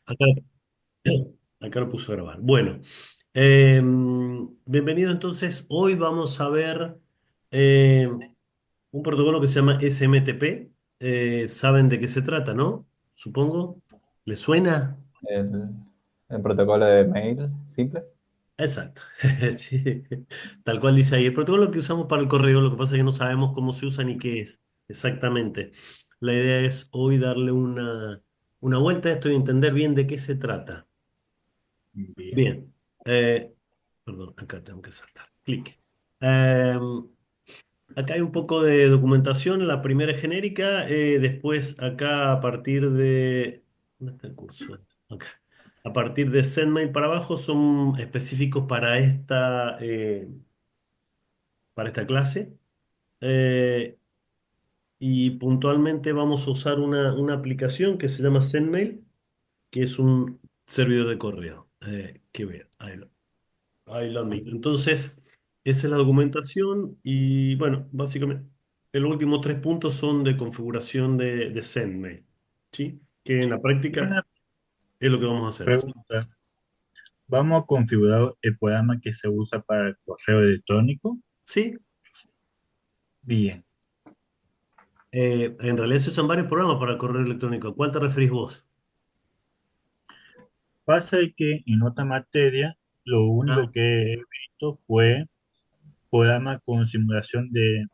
Acá, acá lo puse a grabar. Bueno, bienvenido entonces. Hoy vamos a ver un protocolo que se llama SMTP. ¿Saben de qué se trata, no? Supongo. ¿Les suena? el, el protocolo de mail simple. Exacto. Sí, tal cual dice ahí. El protocolo que usamos para el correo, lo que pasa es que no sabemos cómo se usa ni qué es exactamente. La idea es hoy darle una vuelta a esto y entender bien de qué se trata. Bien. Bien. Eh, Perdón, acá tengo que saltar. Clic. Eh, Acá hay un poco de documentación. La primera es genérica. Después, acá a partir de. ¿Dónde está el curso? Acá. A partir de SendMail para abajo son específicos para esta clase. Eh, y puntualmente vamos a usar una aplicación que se llama SendMail, que es un servidor de correo. Que vea. Ahí lo admito. Entonces, esa es la documentación y bueno, básicamente los últimos tres puntos son de configuración de SendMail, ¿sí? Que en la práctica Una es lo que vamos a hacer. ¿Sí? pregunta. ¿Vamos a configurar el programa que se usa para el correo electrónico? ¿Sí? Bien. En realidad se usan varios programas para correo electrónico. ¿A cuál te referís vos? Pasa que en otra materia, lo Ah, único que he visto fue programa con simulación de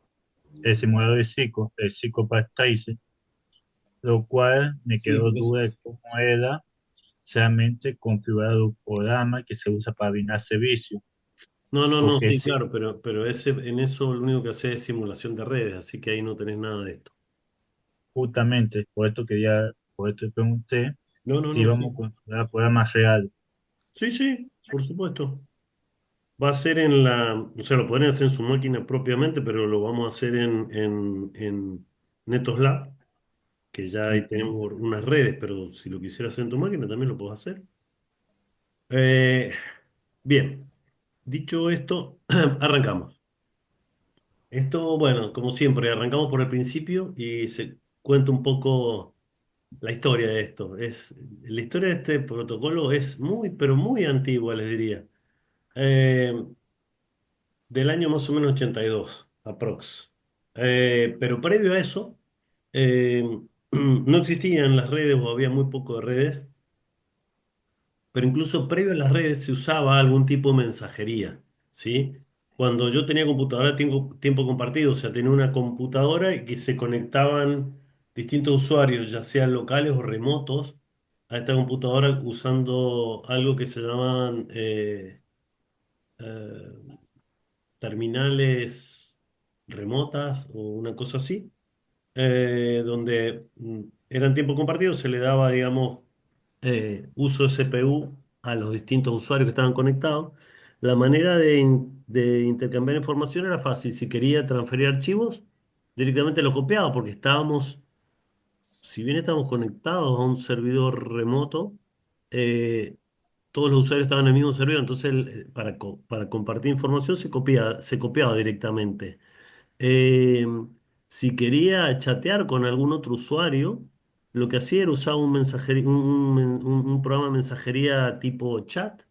el simulador de el Psychopath, lo cual me sí, quedó por eso. duda de cómo era realmente configurado un programa que se usa para brindar servicio. No, no, no, Porque sí, sí, claro, pero en eso lo único que hace es simulación de redes, así que ahí no tenés nada de esto. justamente, por esto pregunté No, no, si no, vamos sí. a configurar programas reales. Sí, sí, por supuesto. Va a ser en o sea, lo podrían hacer en su máquina propiamente, pero lo vamos a hacer en NetOslab, que ya ahí Ujú. tenemos unas redes, pero si lo quisieras hacer en tu máquina también lo puedes hacer. Eh, Bien, dicho esto, arrancamos. Esto, bueno, como siempre, arrancamos por el principio y se cuenta un poco la historia de esto. La historia de este protocolo es muy, pero muy antigua, les diría. Eh, Del año más o menos 82 aprox. Pero previo a eso, eh, no existían las redes o había muy poco de redes, pero incluso previo a las redes se usaba algún tipo de mensajería, ¿sí? Cuando yo tenía computadora tiempo compartido, o sea, tenía una computadora y que se conectaban distintos usuarios, ya sean locales o remotos, a esta computadora usando algo que se llamaban eh, terminales remotas o una cosa así, donde eran tiempo compartido, se le daba, digamos, uso de CPU a los distintos usuarios que estaban conectados. La manera de intercambiar información era fácil. Si quería transferir archivos, directamente lo copiaba porque si bien estábamos conectados a un servidor remoto, eh, todos los usuarios estaban en el mismo servidor, entonces para compartir información se copiaba directamente. Eh, si quería chatear con algún otro usuario, lo que hacía era usar un programa de mensajería tipo chat.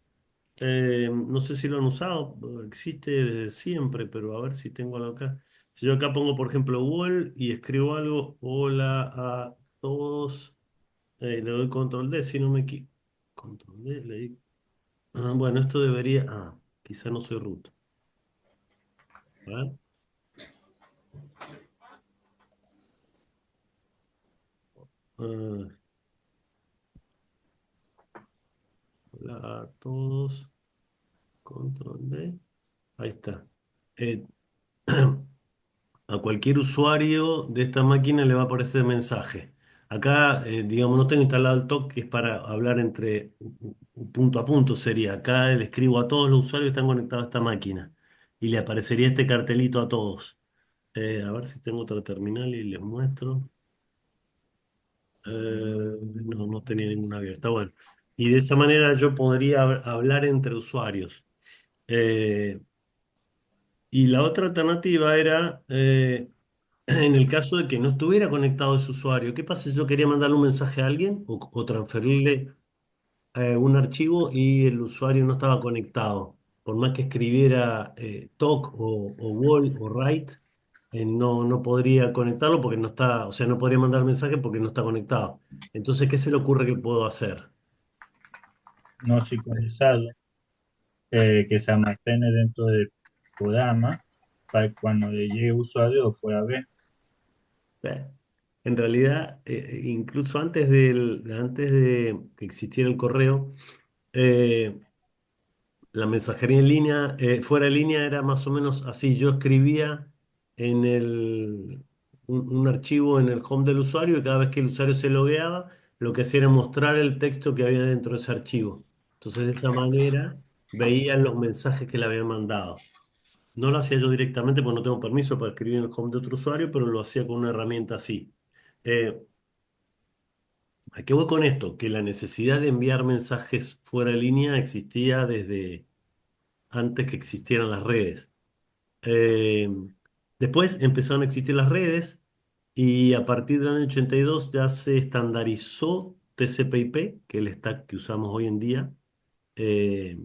No sé si lo han usado, existe desde siempre, pero a ver si tengo algo acá. Si yo acá pongo, por ejemplo, Google y escribo algo, hola a todos, le doy control D, si no me equivoco. Control D, le di. Bueno, esto debería. Quizá no soy root. A ver. Ah, hola a todos. Control D. Ahí está. Eh, a cualquier usuario de esta máquina le va a aparecer el mensaje. Acá, digamos, no tengo instalado el TOC, que es para hablar entre punto a punto, sería. Acá le escribo a todos los usuarios que están conectados a esta máquina y le aparecería este cartelito a todos. A ver si tengo otra terminal y les muestro. No, no tenía ninguna abierta. Bueno, y de esa manera yo podría hablar entre usuarios. Eh, y la otra alternativa era, en el caso de que no estuviera conectado ese usuario, ¿qué pasa si yo quería mandarle un mensaje a alguien o transferirle? un archivo y el usuario no estaba conectado. Por más que escribiera talk o wall o write, no podría conectarlo porque no está, o sea, no podría mandar mensaje porque no está conectado. Entonces, ¿qué se le ocurre que puedo hacer? no sincronizado, que se almacene dentro del programa para que cuando le llegue usuario lo pueda ver. Eh, En realidad, incluso antes de que existiera el correo, eh, la mensajería en línea, fuera de línea, era más o menos así. Yo escribía en un archivo en el home del usuario y cada vez que el usuario se logueaba, lo que hacía era mostrar el texto que había dentro de ese archivo. Entonces, de esa manera, veían los mensajes que le habían mandado. No lo hacía yo directamente porque no tengo permiso para escribir en el home de otro usuario, pero lo hacía con una herramienta así. Eh, ¿A qué voy con esto? Que la necesidad de enviar mensajes fuera de línea existía desde antes que existieran las redes. Eh, Después empezaron a existir las redes y a partir del año 82 ya se estandarizó TCP/IP, que es el stack que usamos hoy en día, eh,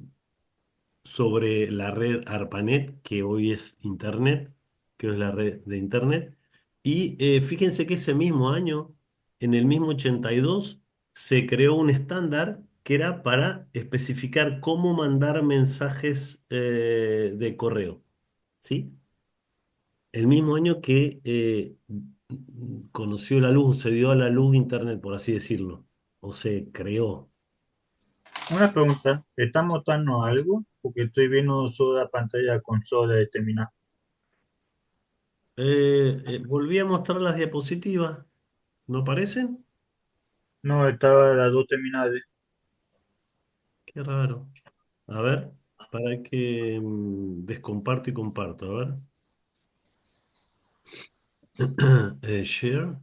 sobre la red ARPANET, que hoy es Internet, que es la red de Internet. Y fíjense que ese mismo año, en el mismo 82, se creó un estándar que era para especificar cómo mandar mensajes de correo. ¿Sí? El mismo año que conoció la luz, o se dio a la luz Internet, por así decirlo, o se creó. Una pregunta, ¿está mostrando algo? Porque estoy viendo solo la pantalla de consola determinada. Volví a mostrar las diapositivas, ¿no parecen? No, estaba las dos terminales. Qué raro. A ver, para que descomparto y comparto, a ver. Share.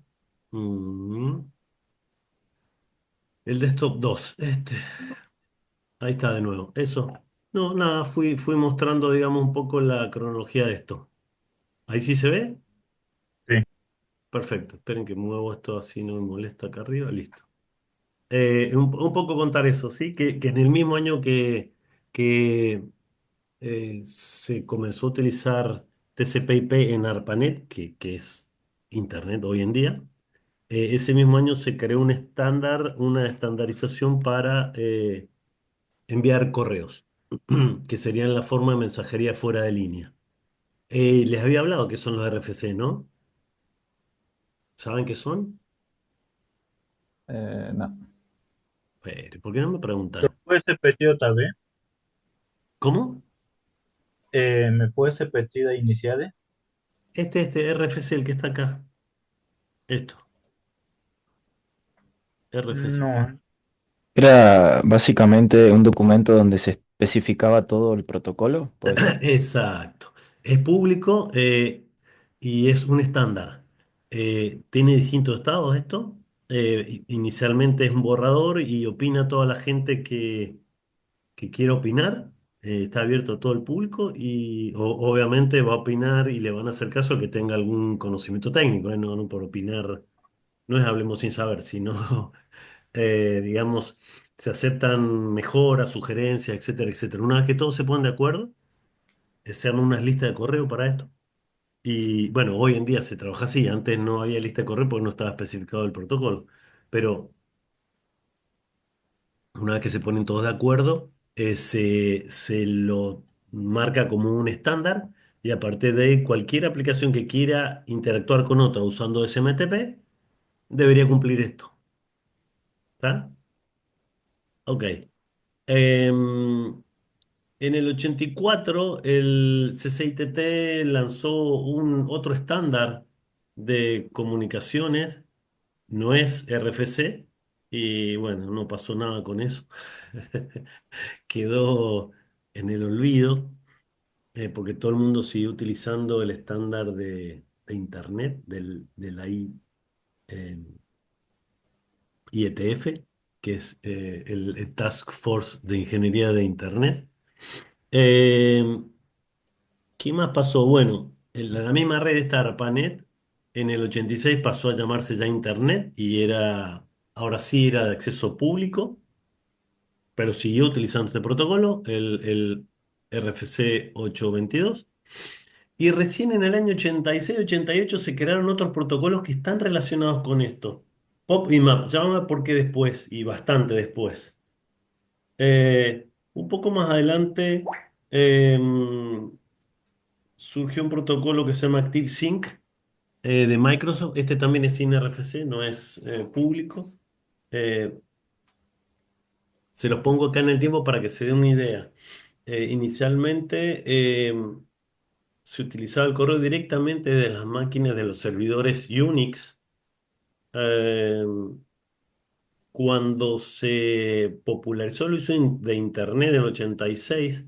Mm, el desktop 2 ahí está de nuevo. Eso. No, nada, fui mostrando, digamos, un poco la cronología de esto. Ahí sí se ve. Sí, Perfecto. Esperen que muevo esto así no me molesta acá arriba. Listo. Un poco contar eso, ¿sí? Que en el mismo año que se comenzó a utilizar TCP/IP en ARPANET, que es Internet hoy en día. Ese mismo año se creó un estándar, una estandarización para enviar correos, que serían la forma de mensajería fuera de línea. Les había hablado que son los RFC, ¿no? ¿Saben qué son? No. Pero, ¿por qué no me ¿lo preguntan? puedes repetir otra vez? ¿Cómo? ¿Me puedes repetir las iniciales? Este RFC, el que está acá. Esto, RFC. No, Era básicamente un documento donde se especificaba todo el protocolo, ¿puede ser? Exacto. Es público y es un estándar. Tiene distintos estados esto. Inicialmente es un borrador y opina toda la gente que quiera opinar. Está abierto a todo el público y obviamente va a opinar y le van a hacer caso a que tenga algún conocimiento técnico. No por opinar, no es hablemos sin saber, sino, digamos, se aceptan mejoras, sugerencias, etcétera, etcétera. Una vez que todos se ponen de acuerdo se arman unas listas de correo para esto. Y bueno, hoy en día se trabaja así. Antes no había lista de correo porque no estaba especificado el protocolo. Pero una vez que se ponen todos de acuerdo, se lo marca como un estándar y a partir de ahí cualquier aplicación que quiera interactuar con otra usando SMTP debería cumplir esto. ¿Está? Ok. Em, En el 84, el CCITT lanzó un otro estándar de comunicaciones, no es RFC, y bueno, no pasó nada con eso. Quedó en el olvido, porque todo el mundo siguió utilizando el estándar de Internet, de la IETF, que es el Task Force de Ingeniería de Internet. Eh, ¿Qué más pasó? Bueno, la misma red esta ARPANET en el 86 pasó a llamarse ya Internet y ahora sí era de acceso público. pero siguió utilizando este protocolo, el RFC 822. Y recién en el año 86-88 se crearon otros protocolos que están relacionados con esto. POP y MAP, llámame porque después, y bastante después. Un poco más adelante surgió un protocolo que se llama ActiveSync de Microsoft. Este también es sin RFC, no es público. Eh, Se los pongo acá en el tiempo para que se den una idea. Inicialmente se utilizaba el correo directamente de las máquinas de los servidores Unix. Eh, Cuando se popularizó el uso de Internet en el 86,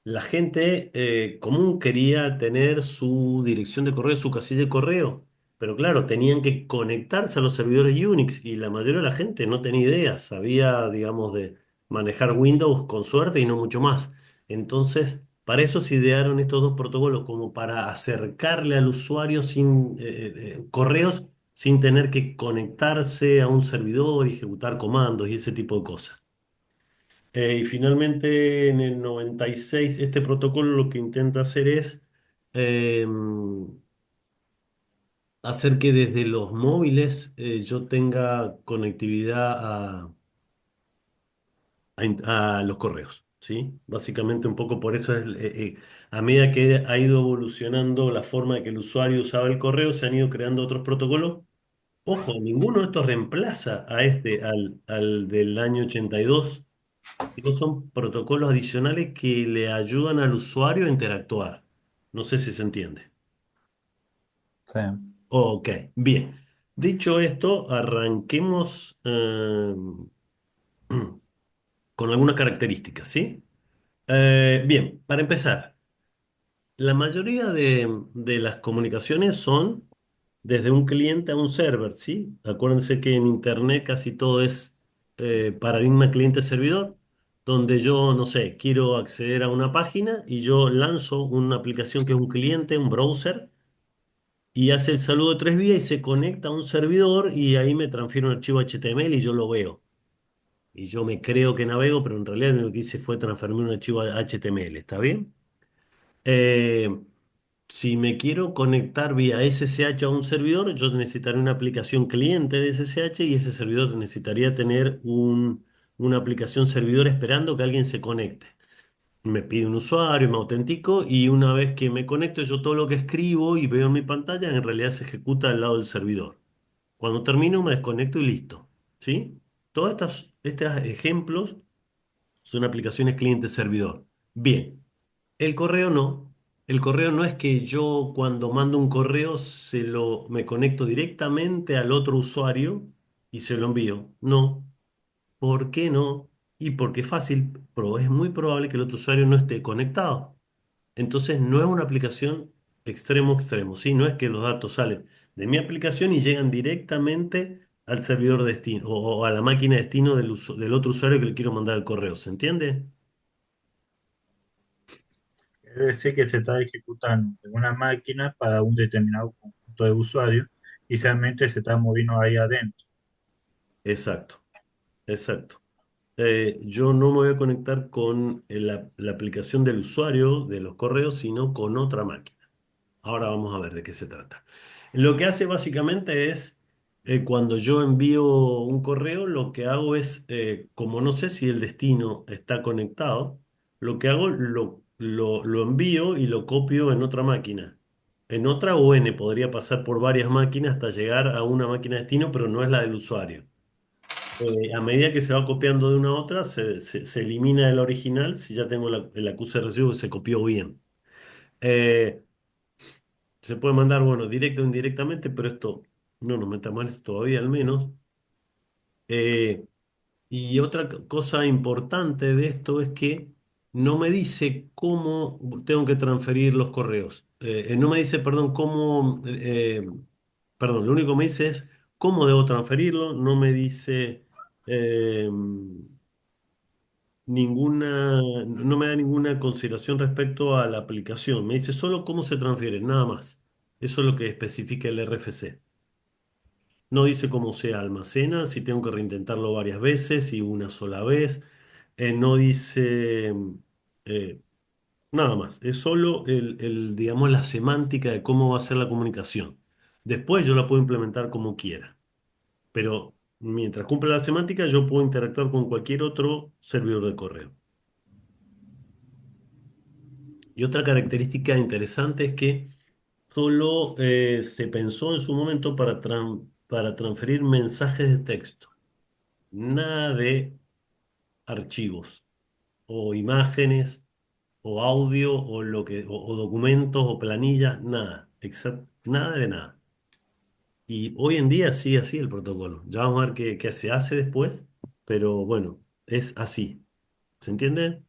la gente común quería tener su dirección de correo, su casilla de correo, pero claro, tenían que conectarse a los servidores Unix y la mayoría de la gente no tenía idea, sabía, digamos, de manejar Windows con suerte y no mucho más. Entonces, para eso se idearon estos dos protocolos, como para acercarle al usuario sin correos sin tener que conectarse a un servidor y ejecutar comandos y ese tipo de cosas. Y finalmente, en el 96 este protocolo lo que intenta hacer es eh, hacer que desde los móviles yo tenga conectividad a los correos, ¿sí? Básicamente un poco por eso es, a medida que ha ido evolucionando la forma de que el usuario usaba el correo, se han ido creando otros protocolos. Ojo, ninguno de estos reemplaza a al del año 82. Estos son protocolos adicionales que le ayudan al usuario a interactuar. No sé si se entiende. Sí. Ok, bien. Dicho esto, arranquemos con algunas características, ¿sí? Bien, para empezar, la mayoría de las comunicaciones son desde un cliente a un server, ¿sí? Acuérdense que en Internet casi todo es paradigma cliente-servidor, donde yo, no sé, quiero acceder a una página y yo lanzo una aplicación que es un cliente, un browser, y hace el saludo de tres vías y se conecta a un servidor y ahí me transfiere un archivo HTML y yo lo veo. Y yo me creo que navego, pero en realidad lo que hice fue transferirme un archivo HTML, ¿está bien? Eh, si me quiero conectar vía SSH a un servidor, yo necesitaré una aplicación cliente de SSH y ese servidor necesitaría tener una aplicación servidor esperando que alguien se conecte. Me pide un usuario, me autentico y una vez que me conecto, yo todo lo que escribo y veo en mi pantalla en realidad se ejecuta al lado del servidor. Cuando termino, me desconecto y listo. ¿Sí? Todos estos ejemplos son aplicaciones cliente-servidor. Bien. El correo no. El correo no es que yo cuando mando un correo me conecto directamente al otro usuario y se lo envío. No. ¿Por qué no? Y porque es fácil, pero es muy probable que el otro usuario no esté conectado. Entonces no es una aplicación extremo-extremo, ¿sí? No es que los datos salen de mi aplicación y llegan directamente al servidor destino o a la máquina destino del otro usuario que le quiero mandar el correo. ¿Se entiende? Es decir, que se está ejecutando en una máquina para un determinado conjunto de usuarios y realmente se está moviendo ahí adentro. Exacto, exacto. Yo no me voy a conectar con la aplicación del usuario de los correos, sino con otra máquina. Ahora vamos a ver de qué se trata. Lo que hace básicamente es, cuando yo envío un correo, lo que hago es, como no sé si el destino está conectado, lo que hago, lo envío y lo copio en otra máquina. En otra o N, podría pasar por varias máquinas hasta llegar a una máquina destino, pero no es la del usuario. A medida que se va copiando de una a otra, se elimina el original si ya tengo el acuse de recibo que se copió bien. Eh, Se puede mandar, bueno, directo o indirectamente, pero esto no nos metamos en esto todavía al menos. Eh, y otra cosa importante de esto es que no me dice cómo tengo que transferir los correos. No me dice, perdón, perdón, lo único que me dice es cómo debo transferirlo. No me dice eh, no me da ninguna consideración respecto a la aplicación. Me dice solo cómo se transfiere, nada más. Eso es lo que especifica el RFC. No dice cómo se almacena, si tengo que reintentarlo varias veces y una sola vez. No dice eh, nada más. Es solo digamos, la semántica de cómo va a ser la comunicación. Después yo la puedo implementar como quiera. Pero mientras cumple la semántica, yo puedo interactuar con cualquier otro servidor de correo. Y otra característica interesante es que solo se pensó en su momento para transferir mensajes de texto, nada de archivos o imágenes o audio o o documentos o planillas, nada, nada de nada. Y hoy en día sigue así el protocolo. Ya vamos a ver qué se hace después, pero bueno, es así. ¿Se entiende?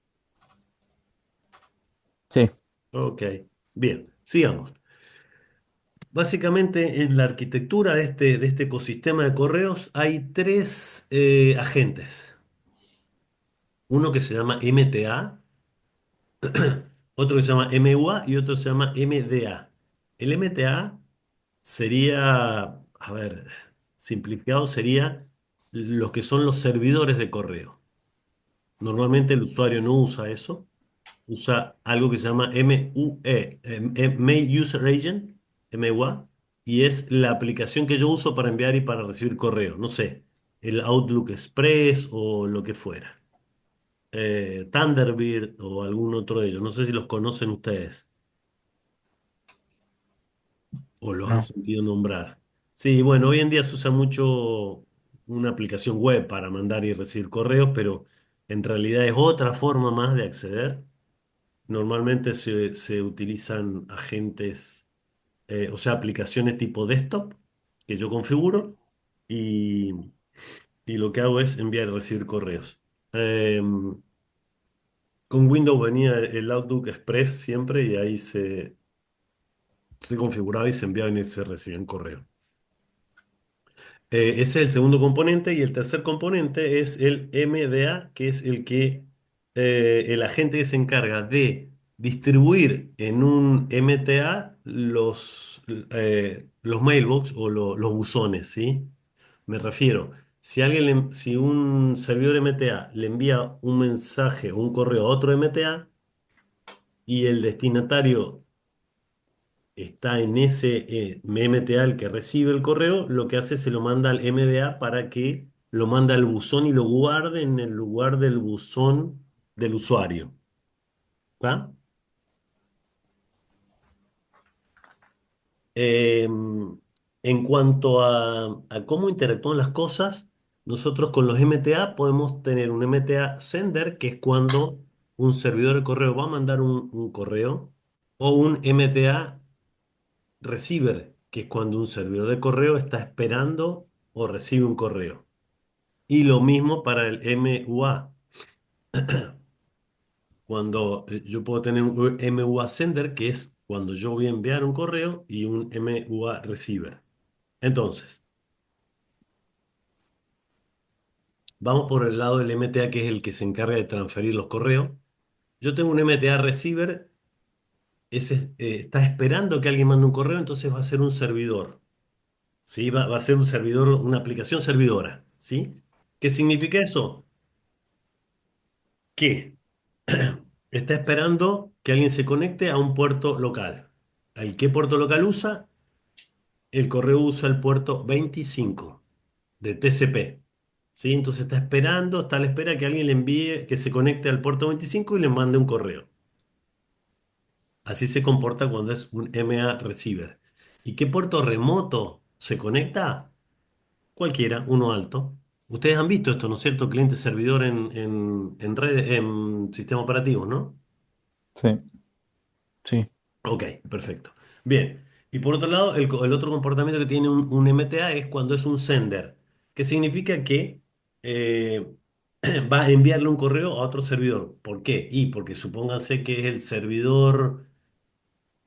Sí, Ok, bien, sigamos. Básicamente, en la arquitectura de este ecosistema de correos hay tres agentes. Uno que se llama MTA, otro que se llama MUA y otro se llama MDA. El MTA sería, a ver, simplificado, sería los que son los servidores de correo. Normalmente el usuario no usa eso, usa algo que se llama MUE, Mail User Agent, MUA, y es la aplicación que yo uso para enviar y para recibir correo. No sé, el Outlook Express o lo que fuera. Thunderbird o algún otro de ellos. No sé si los conocen ustedes o los han No, sentido nombrar. Sí, bueno, hoy en día se usa mucho una aplicación web para mandar y recibir correos, pero en realidad es otra forma más de acceder. Normalmente se utilizan agentes, o sea, aplicaciones tipo desktop que yo configuro y, y lo que hago es enviar y recibir correos. Con Windows venía el Outlook Express siempre y ahí se configuraba y se enviaba y se recibía un correo. Ese es el segundo componente y el tercer componente es el MDA, que es el agente que se encarga de distribuir en un MTA los mailbox o los buzones, ¿sí? Me refiero, si un servidor MTA le envía un mensaje o un correo a otro MTA y el destinatario está en ese MTA el que recibe el correo, lo que hace es se lo manda al MDA para que lo mande al buzón y lo guarde en el lugar del buzón del usuario. ¿Está? En cuanto a cómo interactúan las cosas, nosotros con los MTA podemos tener un MTA sender, que es cuando un servidor de correo va a mandar un correo, o un MTA receiver, que es cuando un servidor de correo está esperando o recibe un correo. Y lo mismo para el MUA. Cuando yo puedo tener un MUA sender, que es cuando yo voy a enviar un correo, y un MUA receiver. Entonces, vamos por el lado del MTA, que es el que se encarga de transferir los correos. Yo tengo un MTA receiver, ese está esperando que alguien mande un correo, entonces va a ser un servidor. ¿Sí? Va a ser un servidor, una aplicación servidora. ¿Sí? ¿Qué significa eso? Que está esperando que alguien se conecte a un puerto local. ¿El qué puerto local usa? El correo usa el puerto 25 de TCP. ¿Sí? Entonces está a la espera que alguien le envíe, que se conecte al puerto 25 y le mande un correo. Así se comporta cuando es un MA receiver. ¿Y qué puerto remoto se conecta? Cualquiera, uno alto. Ustedes han visto esto, ¿no es cierto? Cliente servidor en redes, en sistema operativo, ¿no? sí, sí. Ok, perfecto. Bien. Y por otro lado, el otro comportamiento que tiene un MTA es cuando es un sender, que significa que eh, va a enviarle un correo a otro servidor. ¿Por qué? Y porque supónganse que es el servidor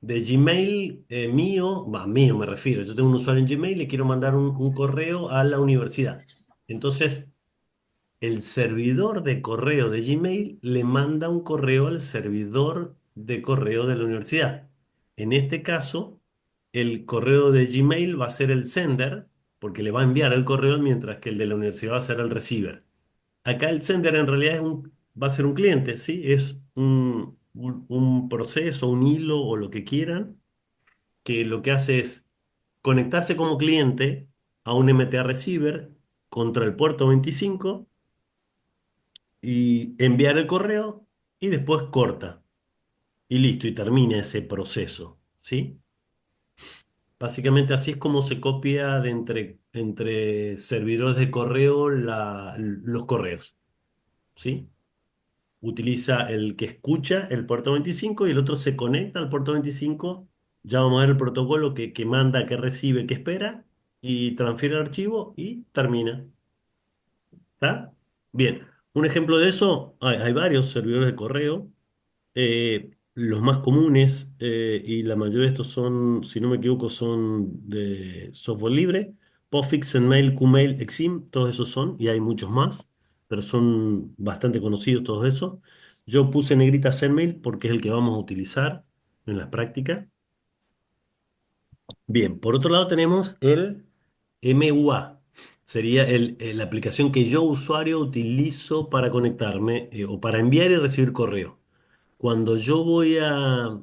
de Gmail mío, va, mío me refiero, yo tengo un usuario en Gmail y le quiero mandar un correo a la universidad. Entonces, el servidor de correo de Gmail le manda un correo al servidor de correo de la universidad. En este caso, el correo de Gmail va a ser el sender, porque le va a enviar el correo, mientras que el de la universidad va a ser el receiver. Acá el sender en realidad es va a ser un cliente, ¿sí? Es un proceso, un hilo o lo que quieran, que lo que hace es conectarse como cliente a un MTA receiver contra el puerto 25 y enviar el correo y después corta. Y listo, y termina ese proceso, ¿sí? Básicamente así es como se copia de entre servidores de correo los correos, ¿sí? Utiliza el que escucha el puerto 25 y el otro se conecta al puerto 25. Ya vamos a ver el protocolo que manda, que recibe, que espera y transfiere el archivo y termina. ¿Está? Bien. Un ejemplo de eso, hay varios servidores de correo. Los más comunes, y la mayoría de estos son, si no me equivoco, son de software libre. Postfix, Zenmail, Qmail, Exim, todos esos son, y hay muchos más, pero son bastante conocidos todos esos. Yo puse en negrita Zenmail porque es el que vamos a utilizar en la práctica. Bien, por otro lado tenemos el MUA. Sería la aplicación que yo, usuario, utilizo para conectarme, o para enviar y recibir correo. Cuando yo voy a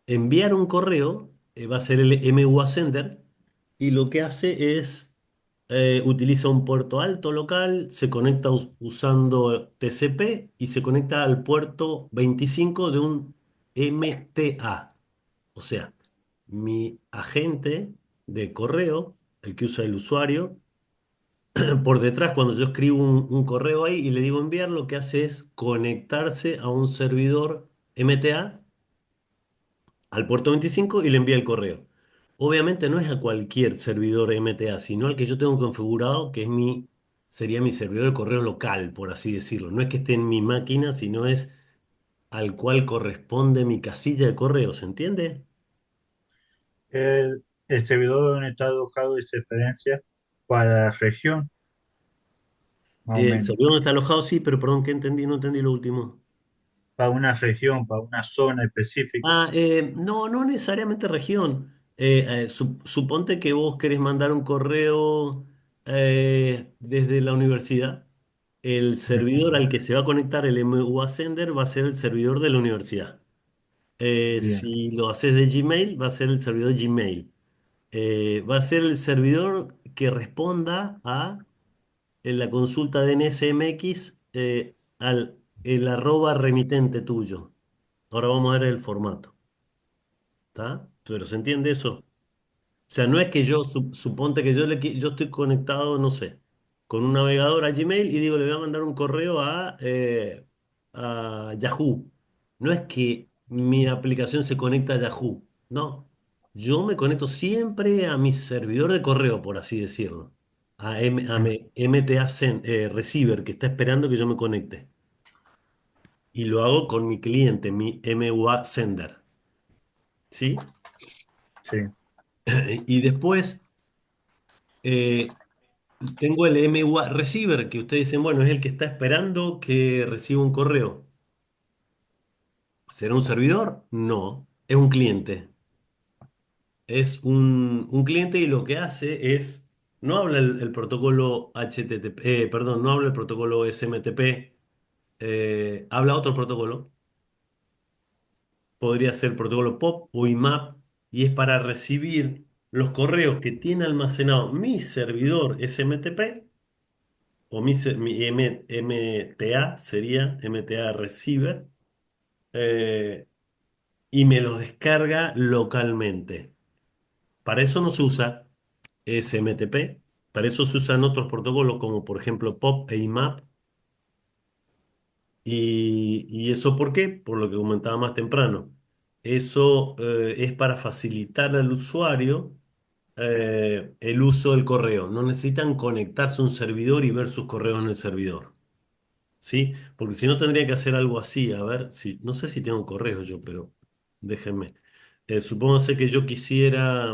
enviar un correo, va a ser el MUA Sender, y lo que hace es, utiliza un puerto alto local, se conecta usando TCP y se conecta al puerto 25 de un MTA. O sea, mi agente de correo, el que usa el usuario, por detrás, cuando yo escribo un correo ahí y le digo enviar, lo que hace es conectarse a un servidor MTA al puerto 25 y le envía el correo. Obviamente no es a cualquier servidor MTA, sino al que yo tengo configurado, que sería mi servidor de correo local, por así decirlo. No es que esté en mi máquina, sino es al cual corresponde mi casilla de correo, ¿se entiende? El servidor donde está alojado es referencia para la región, más o El menos. servidor donde está alojado, sí, pero perdón, ¿qué entendí? No entendí lo último. Para una región, para una zona específica. No, no necesariamente región. Suponte que vos querés mandar un correo desde la universidad. El servidor Ujú. al que se va a conectar el MUA Sender va a ser el servidor de la universidad. Bien, Si lo haces de Gmail, va a ser el servidor Gmail. Va a ser el servidor que responda a la consulta de NSMX, al el arroba remitente tuyo. Ahora vamos a ver el formato. ¿Está? Pero ¿se entiende eso? O sea, no es que yo, suponte que yo estoy conectado, no sé, con un navegador a Gmail y digo, le voy a mandar un correo a Yahoo. No es que mi aplicación se conecta a Yahoo. No. Yo me conecto siempre a mi servidor de correo, por así decirlo. mm, MTA Receiver, que está esperando que yo me conecte. Y lo hago con mi cliente, mi MUA Sender. ¿Sí? sí. Y después, eh, tengo el MUA Receiver, que ustedes dicen, bueno, es el que está esperando que reciba un correo. ¿Será un servidor? No, es un cliente. Es un cliente y lo que hace es, no habla el protocolo HTTP, perdón, no habla el protocolo SMTP, habla otro protocolo. Podría ser protocolo POP o IMAP, y es para recibir los correos que tiene almacenado mi servidor SMTP. O mi MTA sería MTA Receiver, eh, y me los descarga localmente. Para eso no se usa SMTP, para eso se usan otros protocolos como por ejemplo POP e IMAP. ¿Y eso por qué? Por lo que comentaba más temprano. Eso, es para facilitar al usuario, el uso del correo. No necesitan conectarse a un servidor y ver sus correos en el servidor. ¿Sí? Porque si no tendría que hacer algo así, a ver, si, no sé si tengo correos yo, pero déjenme. Supóngase que yo quisiera,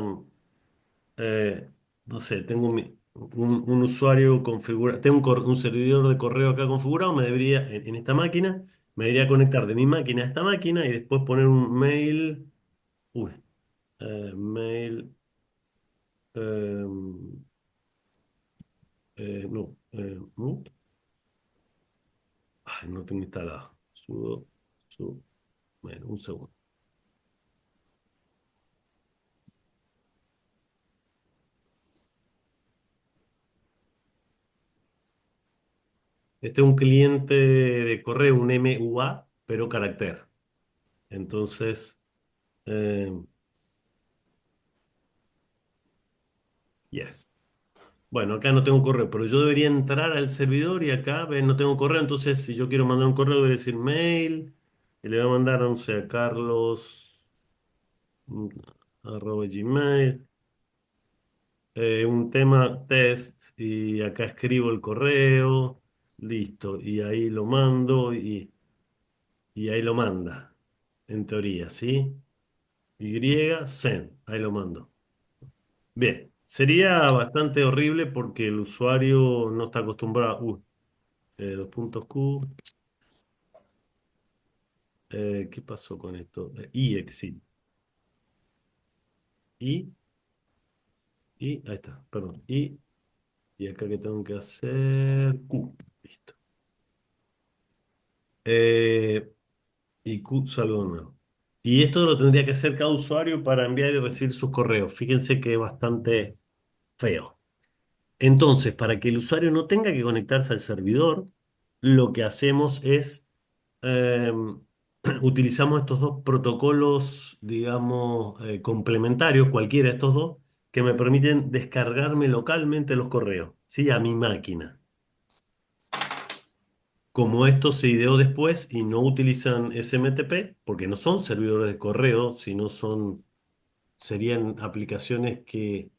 no sé, tengo un usuario configurado, tengo un servidor de correo acá configurado, me debería, en esta máquina, me debería conectar de mi máquina a esta máquina y después poner un mail, uy, mail, no, no tengo instalado. Sudo, sudo. Bueno, un segundo. Este es un cliente de correo, un MUA, pero carácter. Entonces, eh, yes. Bueno, acá no tengo correo, pero yo debería entrar al servidor y acá, ven, no tengo correo. Entonces, si yo quiero mandar un correo, voy a decir mail y le voy a mandar, no sé, a Carlos, mm, arroba Gmail, un tema test y acá escribo el correo, listo, y ahí lo mando y ahí lo manda, en teoría, ¿sí? Y, send, ahí lo mando. Bien, sería bastante horrible porque el usuario no está acostumbrado. Dos puntos Q. ¿Qué pasó con esto? Y exit. Y, ahí está, perdón. Y acá que tengo que hacer Q. Listo. Eh, y Q salvo nuevo. Y esto lo tendría que hacer cada usuario para enviar y recibir sus correos. Fíjense que es bastante feo. Entonces, para que el usuario no tenga que conectarse al servidor, lo que hacemos es eh, utilizamos estos dos protocolos, digamos, complementarios, cualquiera de estos dos, que me permiten descargarme localmente los correos, ¿sí? A mi máquina. Como esto se ideó después y no utilizan SMTP, porque no son servidores de correo, sino serían aplicaciones que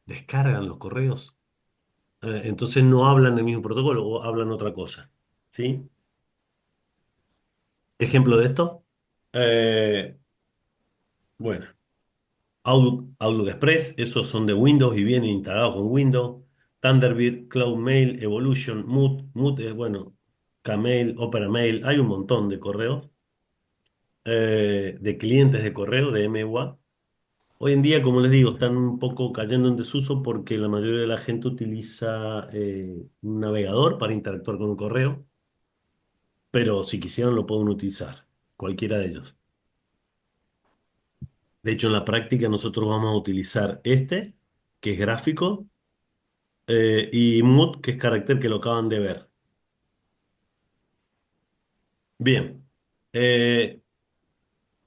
descargan los correos. Entonces no hablan el mismo protocolo o hablan otra cosa, ¿sí? Ejemplo de esto. eh, bueno. Outlook Express, esos son de Windows y vienen instalados con Windows. Thunderbird, Cloud Mail, Evolution, Mood es bueno, Kmail, Opera Mail, hay un montón de correos, de clientes de correo, de MUA. Hoy en día, como les digo, están un poco cayendo en desuso porque la mayoría de la gente utiliza un navegador para interactuar con un correo, pero si quisieran lo pueden utilizar, cualquiera de ellos. De hecho, en la práctica nosotros vamos a utilizar este, que es gráfico, y mood, que es carácter que lo acaban de ver. Bien. Eh,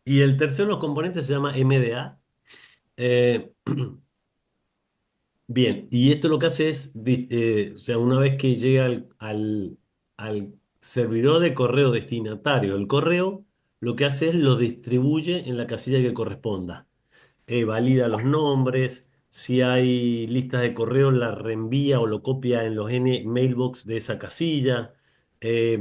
y el tercero de los componentes se llama MDA. Eh, bien, y esto lo que hace es, o sea, una vez que llega al servidor de correo destinatario el correo, lo que hace es lo distribuye en la casilla que corresponda. Valida los nombres, si hay listas de correo, la reenvía o lo copia en los N mailbox de esa casilla. Eh,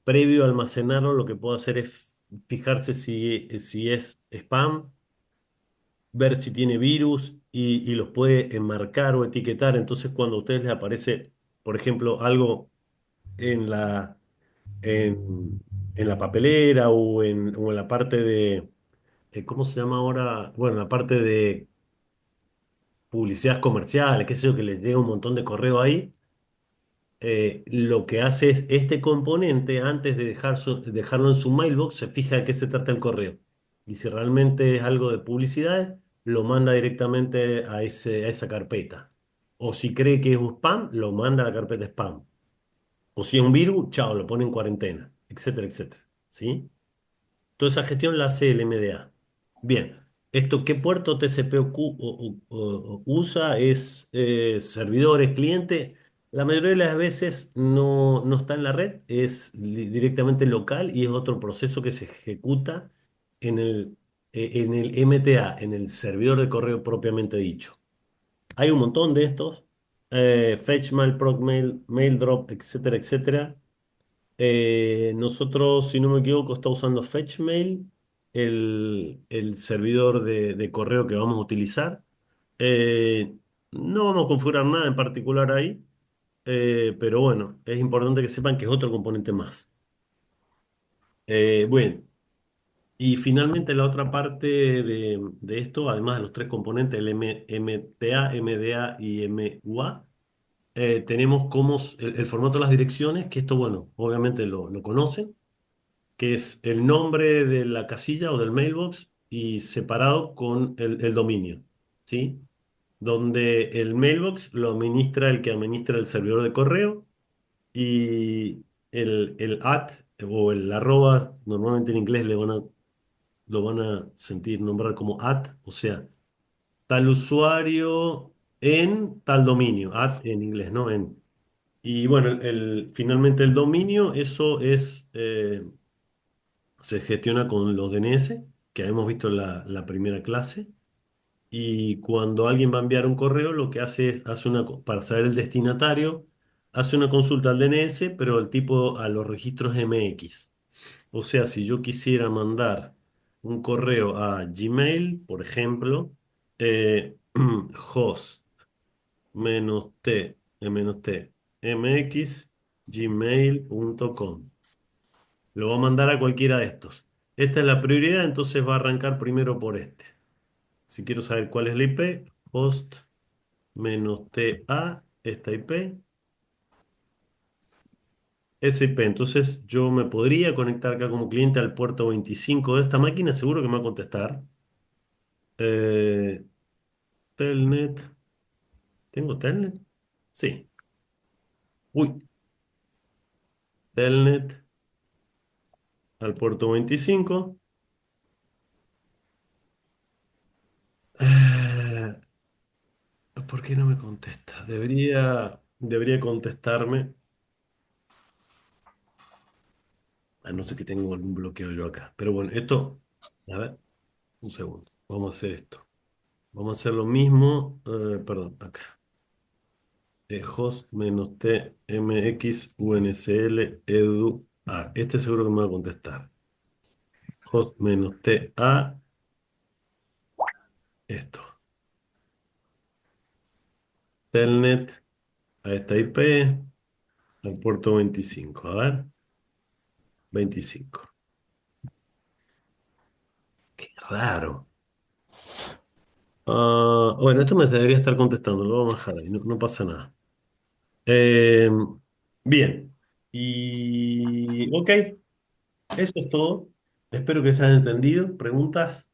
Previo a almacenarlo, lo que puedo hacer es fijarse si es spam, ver si tiene virus y los puede enmarcar o etiquetar. Entonces, cuando a ustedes les aparece, por ejemplo, algo en en la papelera o en la parte de, ¿cómo se llama ahora? Bueno, la parte de publicidades comerciales, qué sé yo, que les llega un montón de correo ahí, lo que hace es este componente, antes de dejarlo en su mailbox, se fija de qué se trata el correo. Y si realmente es algo de publicidad, lo manda directamente a esa carpeta. O si cree que es un spam, lo manda a la carpeta spam. O si es un virus, chao, lo pone en cuarentena, etcétera, etcétera. ¿Sí? Toda esa gestión la hace el MDA. Bien, ¿esto qué puerto TCP/IP usa? Es servidores, cliente. La mayoría de las veces no está en la red, es directamente local y es otro proceso que se ejecuta en el MTA, en el servidor de correo propiamente dicho. Hay un montón de estos, Fetchmail, Procmail, MailDrop, etcétera, etcétera. Nosotros, si no me equivoco, está usando Fetchmail, el servidor de correo que vamos a utilizar. Eh, no vamos a configurar nada en particular ahí, pero bueno, es importante que sepan que es otro componente más. Bueno, y finalmente la otra parte de esto, además de los tres componentes, el MTA, MDA y MUA, tenemos como el formato de las direcciones, que esto, bueno, obviamente lo conocen, que es el nombre de la casilla o del mailbox y separado con el dominio, ¿sí? Donde el mailbox lo administra el que administra el servidor de correo y el at o el arroba, normalmente en inglés lo van a sentir nombrar como at, o sea, tal usuario en tal dominio, at en inglés, ¿no? En. Y bueno, finalmente el dominio, eso se gestiona con los DNS, que hemos visto en la primera clase. Y cuando alguien va a enviar un correo, lo que hace es, para saber el destinatario, hace una consulta al DNS, pero el tipo a los registros MX. O sea, si yo quisiera mandar un correo a Gmail, por ejemplo, host -t mx gmail.com. Lo va a mandar a cualquiera de estos. Esta es la prioridad, entonces va a arrancar primero por este. Si quiero saber cuál es la IP, host -ta, esta IP, esa IP. Entonces yo me podría conectar acá como cliente al puerto 25 de esta máquina, seguro que me va a contestar. Eh, Telnet. ¿Tengo Telnet? Sí. Uy, Telnet al puerto 25. Eh, ¿Por qué no me contesta? Debería contestarme. A no ser que tengo algún bloqueo yo acá. Pero bueno, esto, a ver, un segundo. Vamos a hacer esto. Vamos a hacer lo mismo. Perdón, acá. Host -t mx uncl edu a. Este seguro que me va a contestar. Host -t a. Esto. Telnet a esta IP al puerto 25. A ver, 25. Qué raro. Bueno, esto me debería estar contestando. Lo vamos a dejar ahí. No, no pasa nada. Eh, Bien. Y ok, eso es todo. Espero que se hayan entendido. ¿Preguntas?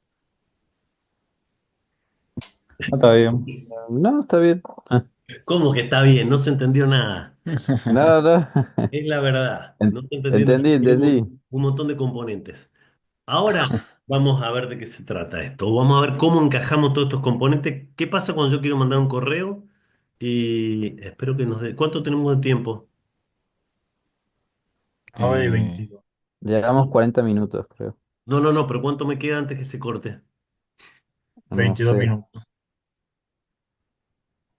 No, está bien. No, está bien. Ah, ¿Cómo que está bien? No se entendió nada. no, no. Es la verdad. No se entendieron nada. Entendí, Tenemos entendí. un montón de componentes. Ahora vamos a ver de qué se trata esto. Vamos a ver cómo encajamos todos estos componentes. ¿Qué pasa cuando yo quiero mandar un correo? Y espero que nos dé. ¿Cuánto tenemos de tiempo? Eh, 9:22. Llegamos 40 minutos, creo. No, no, no, pero ¿cuánto me queda antes que se corte? No 22 sé. minutos.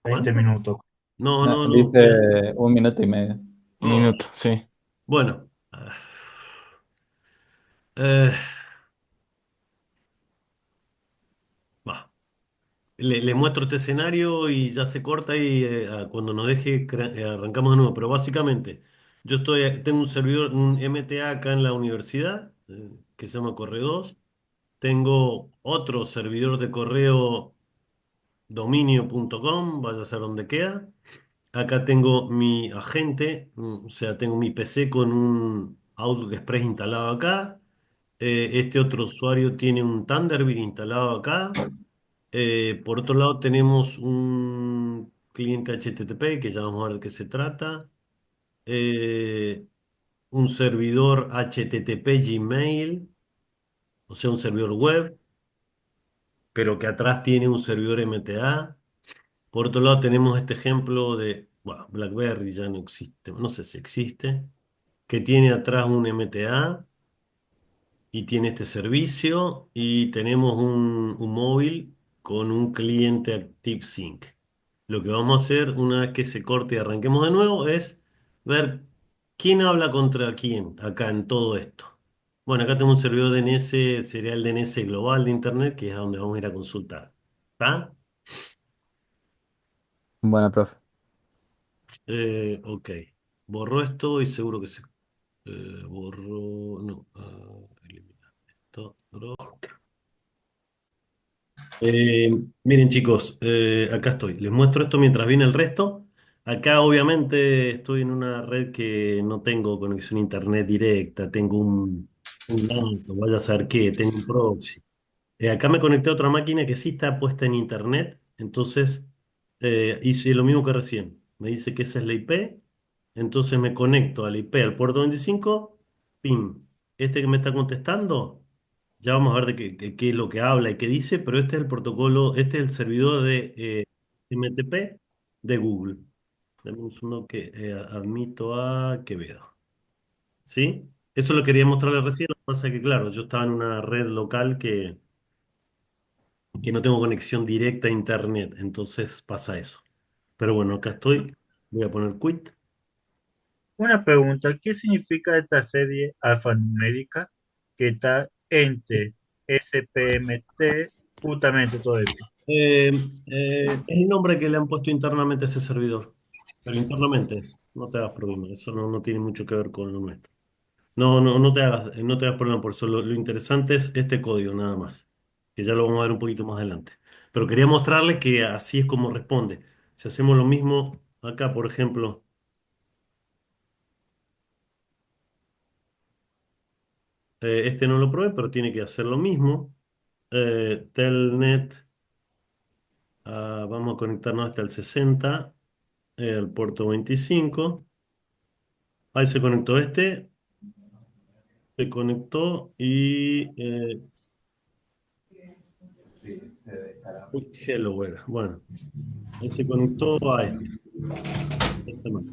20 ¿Cuánto? minutos. No, No, no, no. dice 1 minuto y medio. Oh, minuto, sí. bueno. Eh, Va. Le muestro este escenario y ya se corta y cuando nos deje arrancamos de nuevo. Pero básicamente, tengo un servidor, un MTA acá en la universidad, que se llama Correo 2. Tengo otro servidor de correo dominio.com, vaya a ser donde queda. Acá tengo mi agente, o sea, tengo mi PC con un Outlook Express instalado acá. Este otro usuario tiene un Thunderbird instalado acá. Por otro lado, tenemos un cliente HTTP, que ya vamos a ver de qué se trata. Eh, un servidor HTTP Gmail, o sea, un servidor web, pero que atrás tiene un servidor MTA. Por otro lado, tenemos este ejemplo de, bueno, BlackBerry ya no existe, no sé si existe, que tiene atrás un MTA y tiene este servicio y tenemos un móvil con un cliente ActiveSync. Lo que vamos a hacer una vez que se corte y arranquemos de nuevo es ver quién habla contra quién acá en todo esto. Bueno, acá tenemos un servidor DNS, sería el DNS global de Internet, que es a donde vamos a ir a consultar. ¿Está? Bueno, profe. Ok. Borró esto y seguro que se borró. No. Eliminar esto. Miren chicos, acá estoy. Les muestro esto mientras viene el resto. Acá obviamente estoy en una red que no tengo conexión a internet directa, tengo un NAT, vaya a saber qué, tengo un proxy. Acá me conecté a otra máquina que sí está puesta en internet, entonces hice lo mismo que recién. Me dice que esa es la IP, entonces me conecto a la IP, al puerto 25, pim. Este que me está contestando, ya vamos a ver de qué es lo que habla y qué dice, pero este es el protocolo, este es el servidor de MTP de Google. Dame un segundo que admito a Quevedo. ¿Sí? Eso lo quería mostrarle recién, lo que pasa es que, claro, yo estaba en una red local que no tengo conexión directa a internet, entonces pasa eso. Pero bueno, acá estoy, voy a poner quit. Una pregunta, ¿qué significa esta serie alfanumérica que está entre SPMT, justamente todo esto? Eh, es el nombre que le han puesto internamente a ese servidor, pero internamente es, no te hagas problema, eso no tiene mucho que ver con lo nuestro. No te hagas problema por eso, lo interesante es este código nada más, que ya lo vamos a ver un poquito más adelante. Pero quería mostrarles que así es como responde. Si hacemos lo mismo acá, por ejemplo, este no lo probé, pero tiene que hacer lo mismo. Telnet, vamos a conectarnos hasta el 60, el puerto 25. Ahí se conectó este, se conectó y... uy, hello, era. Bueno, ahí se conectó a este. Ese más.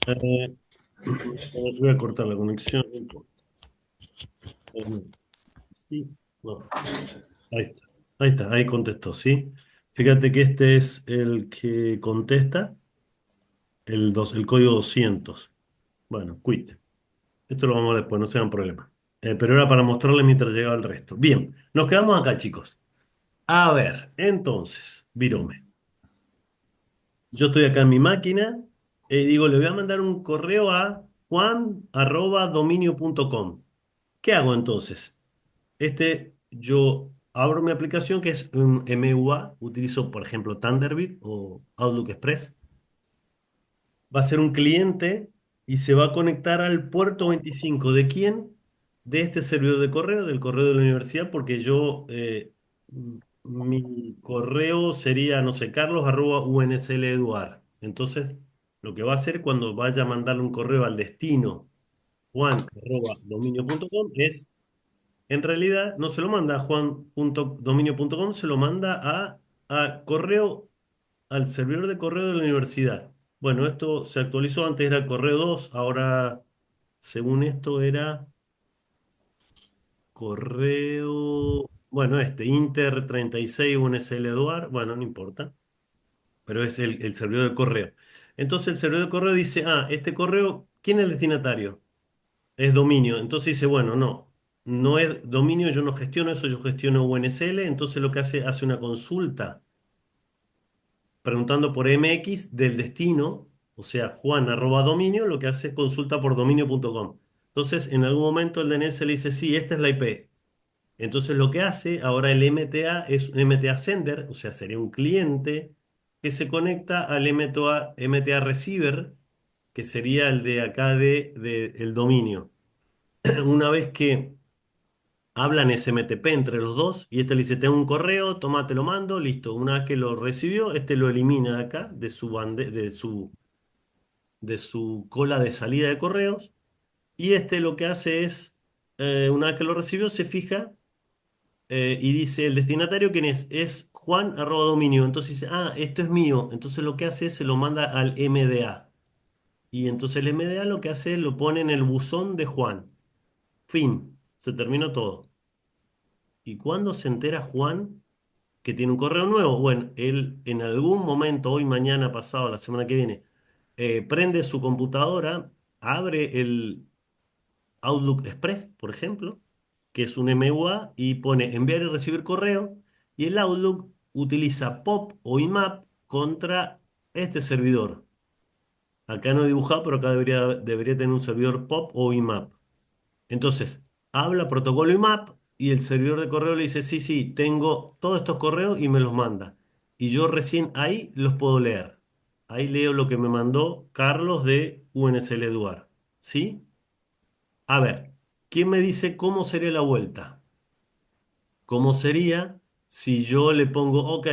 Eh, voy a cortar la conexión. No importa. No. Sí, no. Ahí está. Ahí está, ahí contestó, ¿sí? Fíjate que este es el que contesta, el código 200. Bueno, quit. Esto lo vamos a ver después, no se hagan problema. Pero era para mostrarles mientras llegaba el resto. Bien, nos quedamos acá, chicos. A ver, entonces, Virome. Yo estoy acá en mi máquina y digo, le voy a mandar un correo a juan@dominio.com. ¿Qué hago entonces? Yo abro mi aplicación que es un MUA, utilizo por ejemplo Thunderbird o Outlook Express. Va a ser un cliente y se va a conectar al puerto 25. ¿De quién? De este servidor de correo, del correo de la universidad, porque mi correo sería, no sé, carlos@unsleduar. Entonces, lo que va a hacer cuando vaya a mandarle un correo al destino juan@dominio.com es, en realidad, no se lo manda a juan.dominio.com, se lo manda a correo, al servidor de correo de la universidad. Bueno, esto se actualizó, antes era el correo 2, ahora, según esto, era correo, bueno, Inter 36 UNSL Eduard, bueno, no importa, pero es el servidor de correo. Entonces el servidor de correo dice, este correo, ¿quién es el destinatario? Es dominio. Entonces dice, bueno, no es dominio, yo no gestiono eso, yo gestiono UNSL, entonces lo que hace una consulta preguntando por MX del destino, o sea, juan@dominio, lo que hace es consulta por dominio.com. Entonces, en algún momento el DNS le dice, sí, esta es la IP. Entonces, lo que hace ahora el MTA es un MTA sender, o sea, sería un cliente que se conecta al MTA receiver, que sería el de acá el dominio. Una vez que hablan SMTP entre los dos y este le dice, tengo un correo, toma, te lo mando, listo. Una vez que lo recibió, este lo elimina de acá, de su cola de salida de correos, y este lo que hace es, una vez que lo recibió, se fija y dice, el destinatario, ¿quién es? Es Juan@dominio. Entonces dice, esto es mío. Entonces lo que hace es, se lo manda al MDA. Y entonces el MDA lo que hace es, lo pone en el buzón de Juan. Fin, se terminó todo. ¿Y cuándo se entera Juan que tiene un correo nuevo? Bueno, él en algún momento, hoy, mañana, pasado, la semana que viene, prende su computadora, abre el Outlook Express, por ejemplo, que es un MUA, y pone enviar y recibir correo, y el Outlook utiliza POP o IMAP contra este servidor. Acá no he dibujado, pero acá debería tener un servidor POP o IMAP. Entonces, habla protocolo IMAP y el servidor de correo le dice, sí, sí, tengo todos estos correos y me los manda. Y yo recién ahí los puedo leer. Ahí leo lo que me mandó Carlos de UNSL Eduard. ¿Sí? A ver, ¿quién me dice cómo sería la vuelta? ¿Cómo sería si yo le pongo, ok,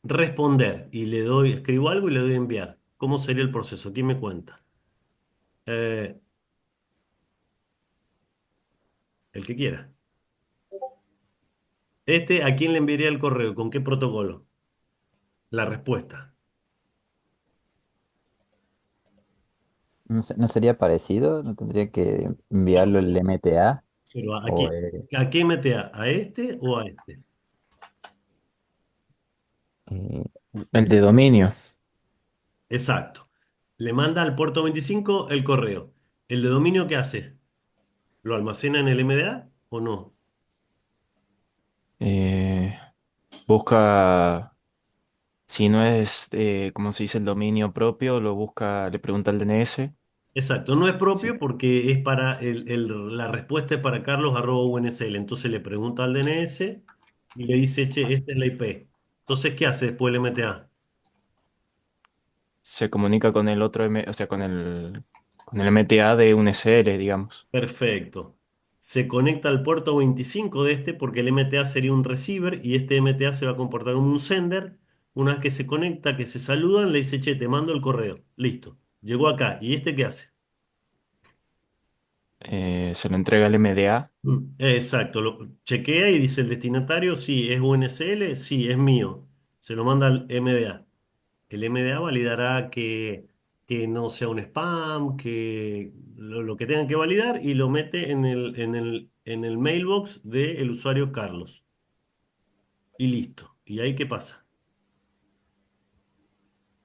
responder y le doy, escribo algo y le doy enviar? ¿Cómo sería el proceso? ¿Quién me cuenta? Eh, el que quiera. ¿A quién le enviaría el correo? ¿Con qué protocolo? La respuesta. ¿No sería parecido? ¿No tendría que No, enviarlo el MTA? pero ¿a O, quién? ¿A qué MTA? ¿A este o a este? eh, El de dominio. Exacto. Le manda al puerto 25 el correo. ¿El de dominio qué hace? ¿Lo almacena en el MDA o no? eh, Busca, si no es, como se dice, el dominio propio, lo busca, le pregunta al DNS. Exacto, no es Sí. propio porque es para la respuesta es para carlos@unsl. Entonces le pregunta al DNS y le dice, che, esta es la IP. Entonces, ¿qué hace después el MTA? Se comunica con el otro, o sea, con el MTA de un SL, digamos. Perfecto. Se conecta al puerto 25 de este porque el MTA sería un receiver y este MTA se va a comportar como un sender. Una vez que se conecta, que se saludan, le dice, che, te mando el correo. Listo. Llegó acá. ¿Y este qué hace? Se lo entrega al MDA. Exacto. Lo chequea y dice el destinatario, sí, es UNSL, sí, es mío. Se lo manda al MDA. El MDA validará que no sea un spam, que lo que tengan que validar y lo mete en el mailbox del usuario Carlos. Y listo. ¿Y ahí qué pasa?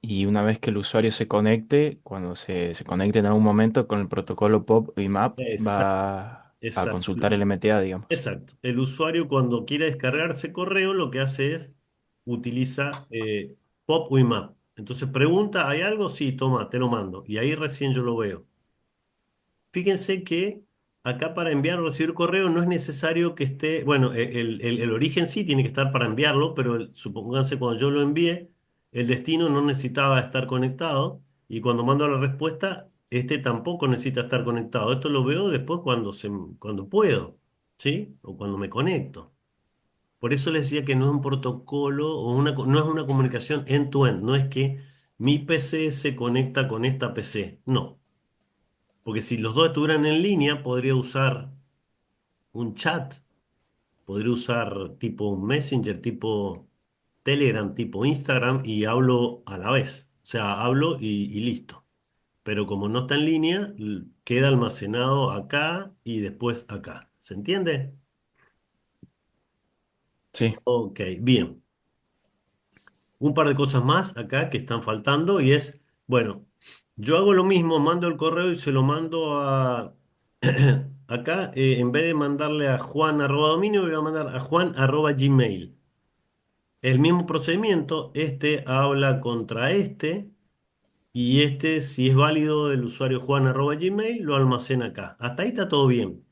Y una vez que el usuario se conecte, cuando se conecte en algún momento con el protocolo POP y MAP, Exacto, va a exacto. consultar el MTA, digamos. Exacto. El usuario cuando quiera descargarse correo lo que hace es utiliza Pop Map. Entonces pregunta, ¿hay algo? Sí, toma, te lo mando. Y ahí recién yo lo veo. Fíjense que acá para enviar o recibir correo no es necesario que esté, bueno, el origen sí tiene que estar para enviarlo, pero supónganse cuando yo lo envié, el destino no necesitaba estar conectado y cuando mando la respuesta, este tampoco necesita estar conectado. Esto lo veo después cuando puedo, ¿sí? O cuando me conecto. Por eso les decía que no es un protocolo o no es una comunicación end-to-end, no es que mi PC se conecta con esta PC, no. Porque si los dos estuvieran en línea, podría usar un chat, podría usar tipo un Messenger, tipo Telegram, tipo Instagram y hablo a la vez. O sea, hablo y listo. Pero como no está en línea, queda almacenado acá y después acá. ¿Se entiende? Sí. Ok, bien. Un par de cosas más acá que están faltando y es, bueno, yo hago lo mismo, mando el correo y se lo mando a... Acá, en vez de mandarle a Juan@dominio, voy a mandar a Juan@gmail. El mismo procedimiento, este habla contra este y este, si es válido el usuario Juan@gmail, lo almacena acá. Hasta ahí está todo bien.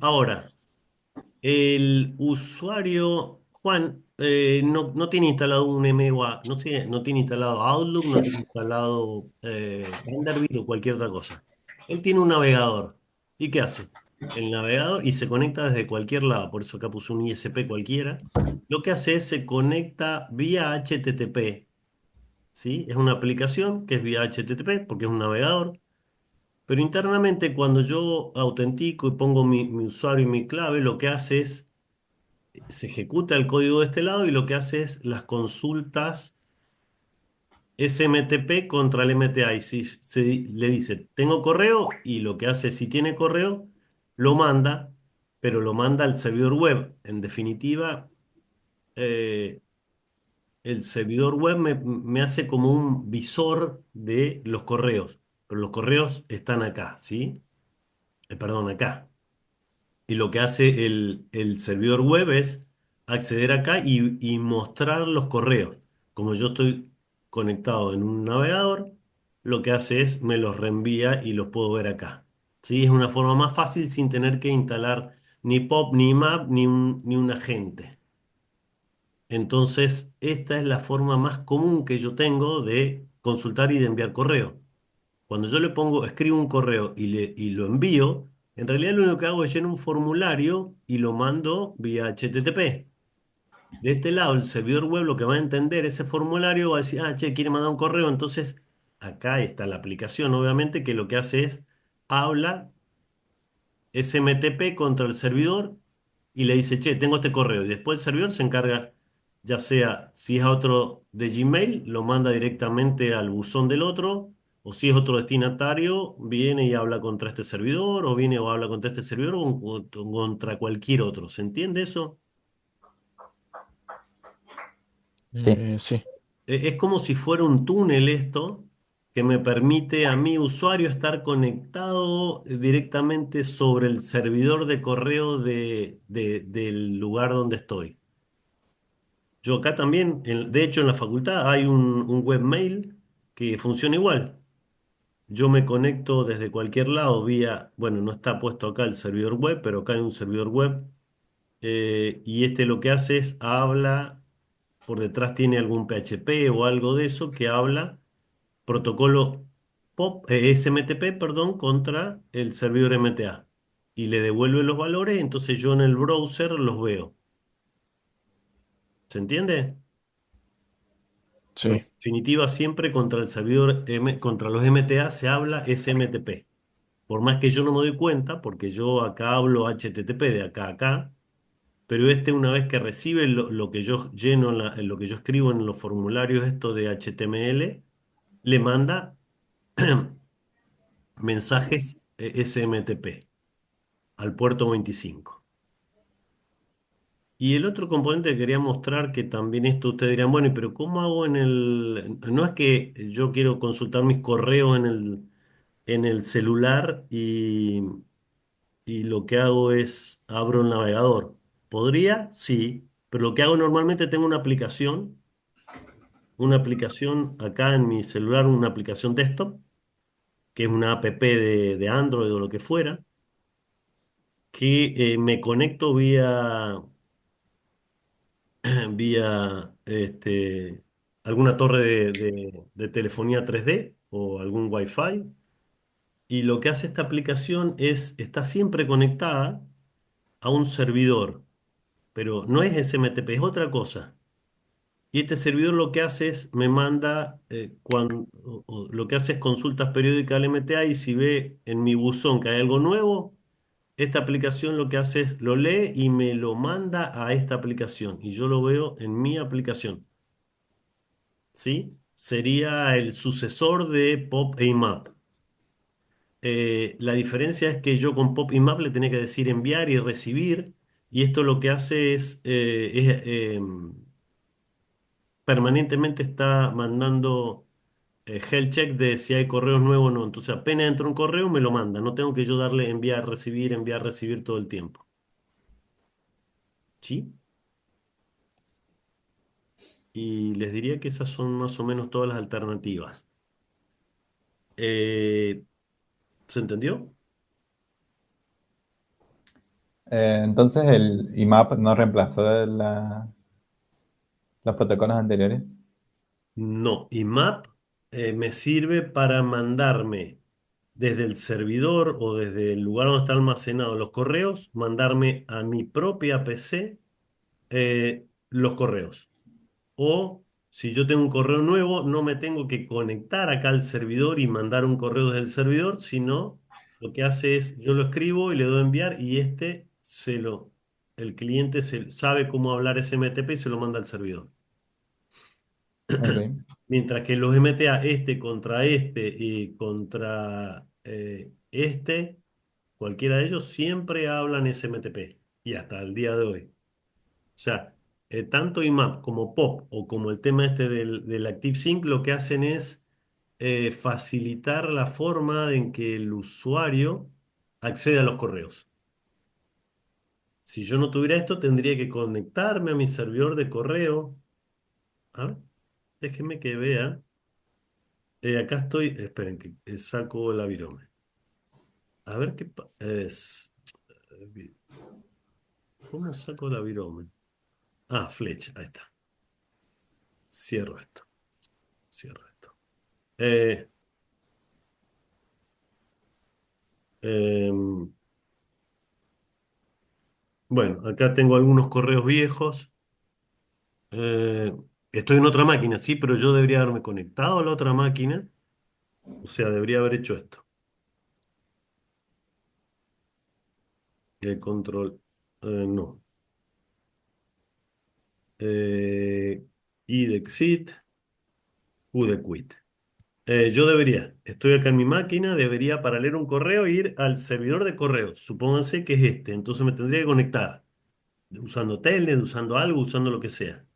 Ahora, el usuario Juan no tiene instalado un MWA, no sé, no tiene instalado Outlook, no tiene instalado Vanderbilt o cualquier otra cosa. Él tiene un navegador. ¿Y qué hace? El navegador y se conecta desde cualquier lado, por eso acá puso un ISP cualquiera. Lo que hace es se conecta vía HTTP, ¿sí? Es una aplicación que es vía HTTP porque es un navegador. Pero internamente cuando yo autentico y pongo mi usuario y mi clave, lo que hace es se ejecuta el código de este lado y lo que hace es las consultas SMTP contra el MTA. Y si le dice, tengo correo, y lo que hace, si tiene correo, lo manda, pero lo manda al servidor web. En definitiva, eh, el servidor web me hace como un visor de los correos, pero los correos están acá, ¿sí? Perdón, acá. Y lo que hace el servidor web es acceder acá y mostrar los correos. Como yo estoy conectado en un navegador, lo que hace es me los reenvía y los puedo ver acá. ¿Sí? Es una forma más fácil sin tener que instalar ni POP, ni IMAP, ni un agente. Entonces, esta es la forma más común que yo tengo de consultar y de enviar correo. Cuando yo le pongo, escribo un correo y lo envío, en realidad lo único que hago es llenar un formulario y lo mando vía HTTP. De este lado, el servidor web lo que va a entender ese formulario va a decir, ah, che, quiere mandar un correo. Entonces, acá está la aplicación, obviamente, que lo que hace es habla SMTP contra el servidor y le dice, che, tengo este correo. Y después el servidor se encarga, ya sea si es otro de Gmail, lo manda directamente al buzón del otro, o si es otro destinatario, viene y habla contra este servidor, o viene o habla contra este servidor, o contra cualquier otro. ¿Se entiende eso? Sí. Sí, Es como si fuera un túnel esto que me permite a mi usuario estar conectado directamente sobre el servidor de correo del lugar donde estoy. Yo acá también, de hecho en la facultad hay un webmail que funciona igual. Yo me conecto desde cualquier lado vía, bueno, no está puesto acá el servidor web, pero acá hay un servidor web y este lo que hace es habla, por detrás tiene algún PHP o algo de eso que habla protocolo SMTP, perdón, contra el servidor MTA y le devuelve los valores, entonces yo en el browser los veo. ¿Se entiende? Pero en sí, definitiva, siempre contra el servidor contra los MTA se habla SMTP. Por más que yo no me doy cuenta, porque yo acá hablo HTTP de acá a acá, pero este una vez que recibe lo que yo lleno, en lo que yo escribo en los formularios esto de HTML, le manda mensajes SMTP al puerto 25. Y el otro componente que quería mostrar, que también esto ustedes dirán, bueno, pero ¿cómo hago en el... No es que yo quiero consultar mis correos en el celular y lo que hago es abro el navegador. ¿Podría? Sí, pero lo que hago normalmente tengo una aplicación acá en mi celular, una aplicación desktop, que es una app de Android o lo que fuera, que me conecto vía alguna torre de telefonía 3D o algún Wi-Fi. Y lo que hace esta aplicación es, está siempre conectada a un servidor, pero no es SMTP, es otra cosa. Y este servidor lo que hace es, me manda, lo que hace es consultas periódicas al MTA y si ve en mi buzón que hay algo nuevo, esta aplicación lo que hace es, lo lee y me lo manda a esta aplicación y yo lo veo en mi aplicación. ¿Sí? Sería el sucesor de Pop e IMAP. La diferencia es que yo con Pop IMAP le tenía que decir enviar y recibir, y esto lo que hace es, permanentemente está mandando health check de si hay correos nuevos o no. Entonces apenas entra un correo me lo manda, no tengo que yo darle enviar, recibir todo el tiempo. ¿Sí? Y les diría que esas son más o menos todas las alternativas. Eh, ¿Se entendió? Entonces el IMAP no reemplazó los protocolos anteriores. No, IMAP me sirve para mandarme desde el servidor o desde el lugar donde están almacenados los correos, mandarme a mi propia PC los correos. O si yo tengo un correo nuevo, no me tengo que conectar acá al servidor y mandar un correo desde el servidor, sino lo que hace es yo lo escribo y le doy a enviar y el cliente sabe cómo hablar SMTP y se lo manda al servidor. Ok, Mientras que los MTA, este contra este y contra cualquiera de ellos, siempre hablan SMTP. Y hasta el día de hoy. O sea, tanto IMAP como POP o como el tema este del ActiveSync lo que hacen es facilitar la forma en que el usuario accede a los correos. Si yo no tuviera esto, tendría que conectarme a mi servidor de correo. A ver, déjenme que vea. Acá estoy, esperen que saco la virome. A ver ¿cómo saco la virome? Ah, flecha, ahí está. Cierro esto, cierro esto. Eh, em, bueno, acá tengo algunos correos viejos. Eh, Estoy en otra máquina, sí, pero yo debería haberme conectado a la otra máquina. O sea, debería haber hecho esto. El control. No. I de exit, U de quit. Yo debería, estoy acá en mi máquina, debería para leer un correo ir al servidor de correos. Supónganse que es este. Entonces me tendría que conectar usando Telnet, usando algo, usando lo que sea.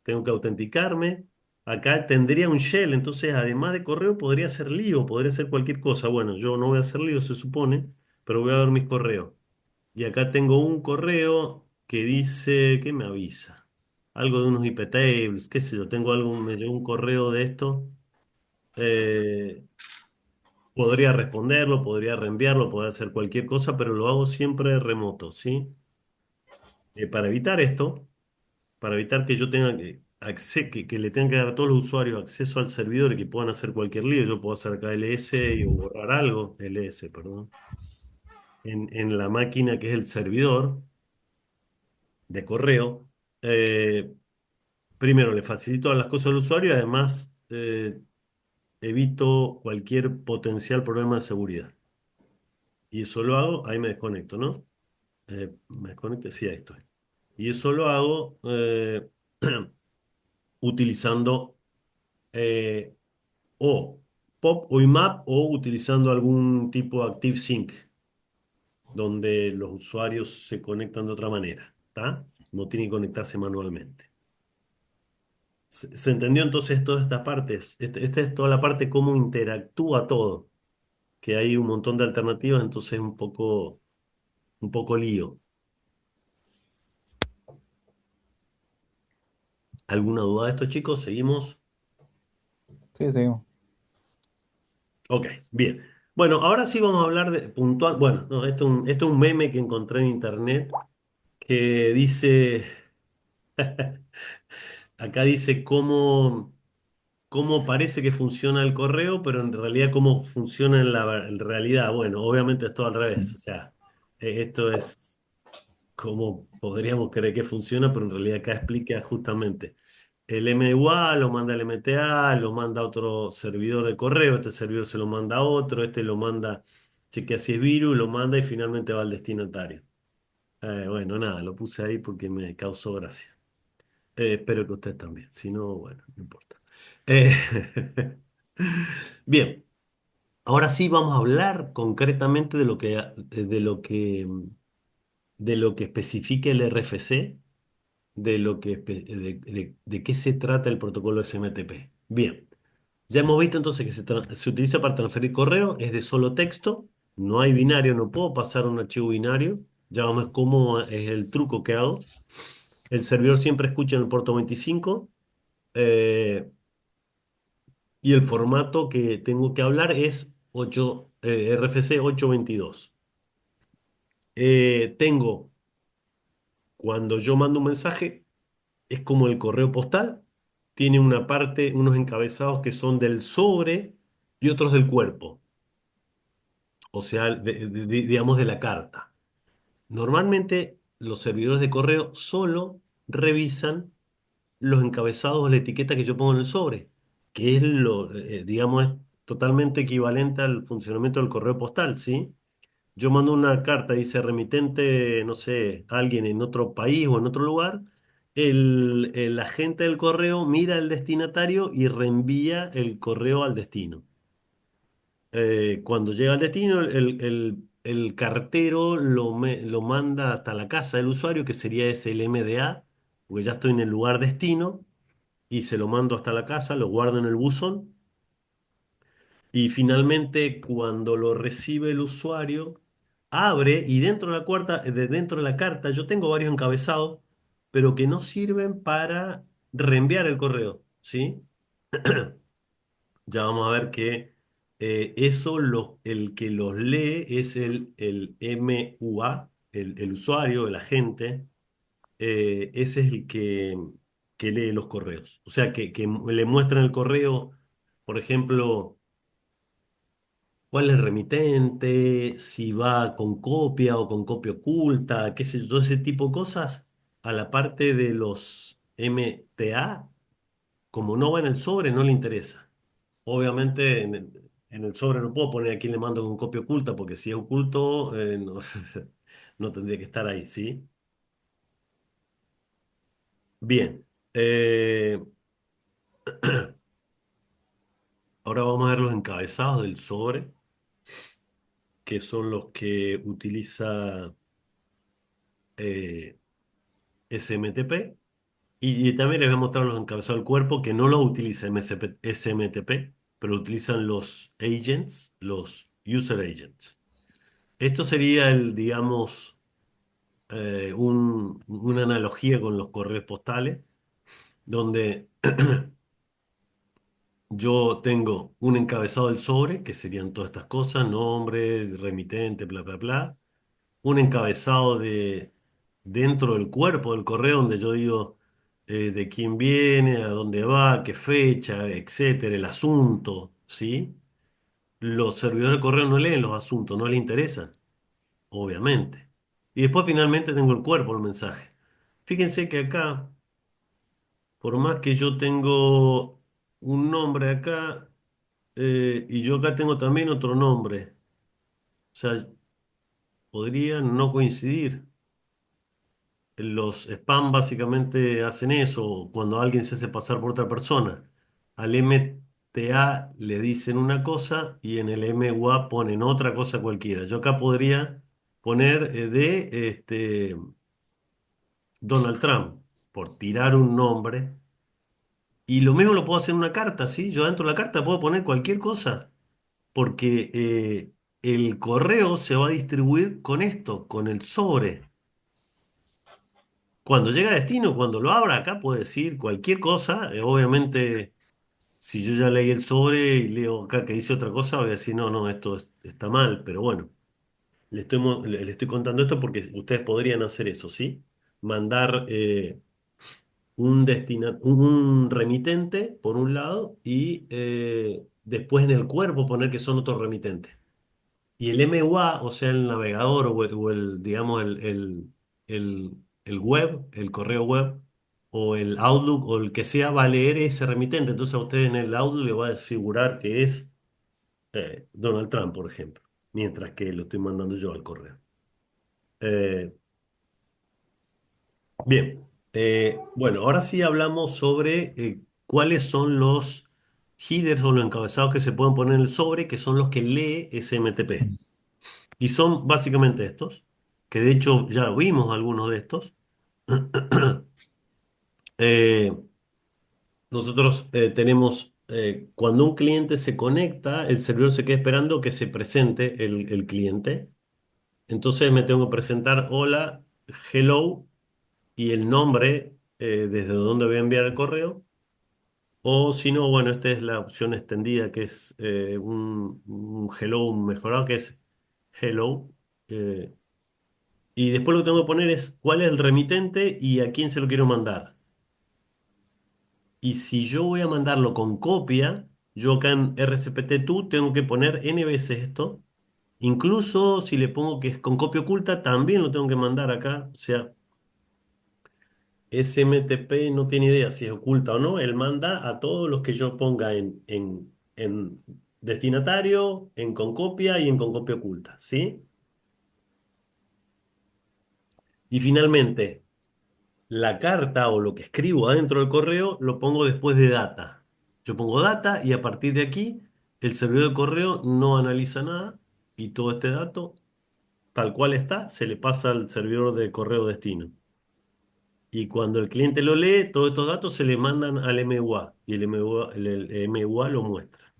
Tengo que autenticarme. Acá tendría un shell, entonces además de correo podría ser lío, podría ser cualquier cosa. Bueno, yo no voy a hacer lío, se supone, pero voy a ver mis correos. Y acá tengo un correo que dice, ¿qué me avisa? Algo de unos IP tables, qué sé yo, tengo algo, me llegó un correo de esto. Eh, Podría responderlo, podría reenviarlo, podría hacer cualquier cosa, pero lo hago siempre remoto, ¿sí? Para evitar esto. Para evitar que yo tenga que le tengan que dar a todos los usuarios acceso al servidor y que puedan hacer cualquier lío. Yo puedo hacer acá ls y o borrar algo, ls, perdón, en la máquina que es el servidor de correo. eh, Primero, le facilito las cosas al usuario y además evito cualquier potencial problema de seguridad. Y eso lo hago, ahí me desconecto, ¿no? Me desconecto, sí, ahí estoy. Y eso lo hago utilizando eh, o POP o IMAP o utilizando algún tipo de ActiveSync, donde los usuarios se conectan de otra manera, ¿está? No tienen que conectarse manualmente. ¿Se entendió entonces todas estas partes? Esta es toda la parte cómo interactúa todo, que hay un montón de alternativas, entonces es un poco lío. ¿Alguna duda de esto, chicos? ¿Seguimos? Sí, seguimos. Ok, bien. Bueno, ahora sí vamos a hablar de puntual. Bueno, no, esto es un meme que encontré en internet que dice, acá dice cómo parece que funciona el correo, pero en realidad cómo funciona en realidad. Bueno, obviamente es todo al revés. O sea, esto es como podríamos creer que funciona, pero en realidad acá explica justamente. El MUA lo manda al MTA, lo manda a otro servidor de correo, este servidor se lo manda a otro, este lo manda, chequea si es virus, lo manda y finalmente va al destinatario. Bueno, nada, lo puse ahí porque me causó gracia. Espero que ustedes también, si no, bueno, no importa. Eh, Bien, ahora sí vamos a hablar concretamente de lo que especifica el RFC, de qué se trata el protocolo SMTP. Bien, ya hemos visto entonces que se utiliza para transferir correo, es de solo texto, no hay binario, no puedo pasar un archivo binario, ya vamos a ver cómo es el truco que hago. El servidor siempre escucha en el puerto 25 eh, y el formato que tengo que hablar es RFC 822. Cuando yo mando un mensaje, es como el correo postal, tiene una parte, unos encabezados que son del sobre y otros del cuerpo, o sea, digamos de la carta. Normalmente los servidores de correo solo revisan los encabezados o la etiqueta que yo pongo en el sobre, que es digamos, es totalmente equivalente al funcionamiento del correo postal, ¿sí? Yo mando una carta, dice remitente, no sé, a alguien en otro país o en otro lugar. El agente del correo mira el destinatario y reenvía el correo al destino. Cuando llega al destino, el cartero lo manda hasta la casa del usuario, que sería ese el MDA, porque ya estoy en el lugar destino, y se lo mando hasta la casa, lo guardo en el buzón. Y finalmente, cuando lo recibe el usuario, abre y dentro de la carta yo tengo varios encabezados, pero que no sirven para reenviar el correo, ¿sí? Ya vamos a ver que el que los lee es el MUA, el usuario, el agente, ese es el que lee los correos. O sea, que le muestran el correo Por ejemplo, cuál es remitente, si va con copia o con copia oculta, qué sé yo, todo ese tipo de cosas, a la parte de los MTA, como no va en el sobre, no le interesa. Obviamente en el sobre no puedo poner a quién le mando con copia oculta, porque si es oculto, no, no tendría que estar ahí, ¿sí? Bien. Ahora vamos a ver los encabezados del sobre, que son los que utiliza eh, SMTP. Y también les voy a mostrar los encabezados del cuerpo que no los utiliza SMTP, pero utilizan los agents, los user agents. Esto sería el, digamos, una analogía con los correos postales, donde yo tengo un encabezado del sobre, que serían todas estas cosas, nombre, remitente, bla, bla, bla. Un encabezado de dentro del cuerpo del correo donde yo digo de quién viene, a dónde va, qué fecha, etcétera, el asunto, ¿sí? Los servidores de correo no leen los asuntos, no les interesan, obviamente. Y después finalmente tengo el cuerpo del mensaje. Fíjense que acá, por más que yo tengo un nombre acá, y yo acá tengo también otro nombre, o sea, podrían no coincidir. Los spam básicamente hacen eso, cuando alguien se hace pasar por otra persona. Al MTA le dicen una cosa y en el MUA ponen otra cosa cualquiera. Yo acá podría poner de Donald Trump, por tirar un nombre. Y lo mismo lo puedo hacer en una carta, ¿sí? Yo dentro de la carta puedo poner cualquier cosa, porque el correo se va a distribuir con esto, con el sobre. Cuando llega a destino, cuando lo abra acá, puede decir cualquier cosa. Obviamente, si yo ya leí el sobre y leo acá que dice otra cosa, voy a decir, no, no, está mal. Pero bueno, le estoy contando esto porque ustedes podrían hacer eso, ¿sí? Mandar un remitente por un lado y después en el cuerpo poner que son otros remitentes. Y el MUA, o sea, el navegador digamos, el web, el correo web, o el Outlook, o el que sea, va a leer ese remitente. Entonces a usted en el Outlook le va a desfigurar que es Donald Trump, por ejemplo, mientras que lo estoy mandando yo al correo. Eh, bien, bueno, ahora sí hablamos sobre cuáles son los headers o los encabezados que se pueden poner en el sobre, que son los que lee SMTP. Y son básicamente estos, que de hecho ya vimos algunos de estos. Eh, nosotros tenemos, cuando un cliente se conecta, el servidor se queda esperando que se presente el cliente. Entonces me tengo que presentar, hola, hello, y el nombre desde donde voy a enviar el correo. O si no, bueno, esta es la opción extendida, que es un hello mejorado, que es hello. eh, Y después lo que tengo que poner es cuál es el remitente y a quién se lo quiero mandar. Y si yo voy a mandarlo con copia, yo acá en RCPT-TO tengo que poner N veces esto. Incluso si le pongo que es con copia oculta, también lo tengo que mandar acá. O sea, SMTP no tiene idea si es oculta o no. Él manda a todos los que yo ponga en destinatario, en con copia y en con copia oculta. ¿Sí? Y finalmente, la carta o lo que escribo adentro del correo lo pongo después de data. Yo pongo data y a partir de aquí el servidor de correo no analiza nada y todo este dato, tal cual está, se le pasa al servidor de correo destino. Y cuando el cliente lo lee, todos estos datos se le mandan al MUA y el MUA lo muestra.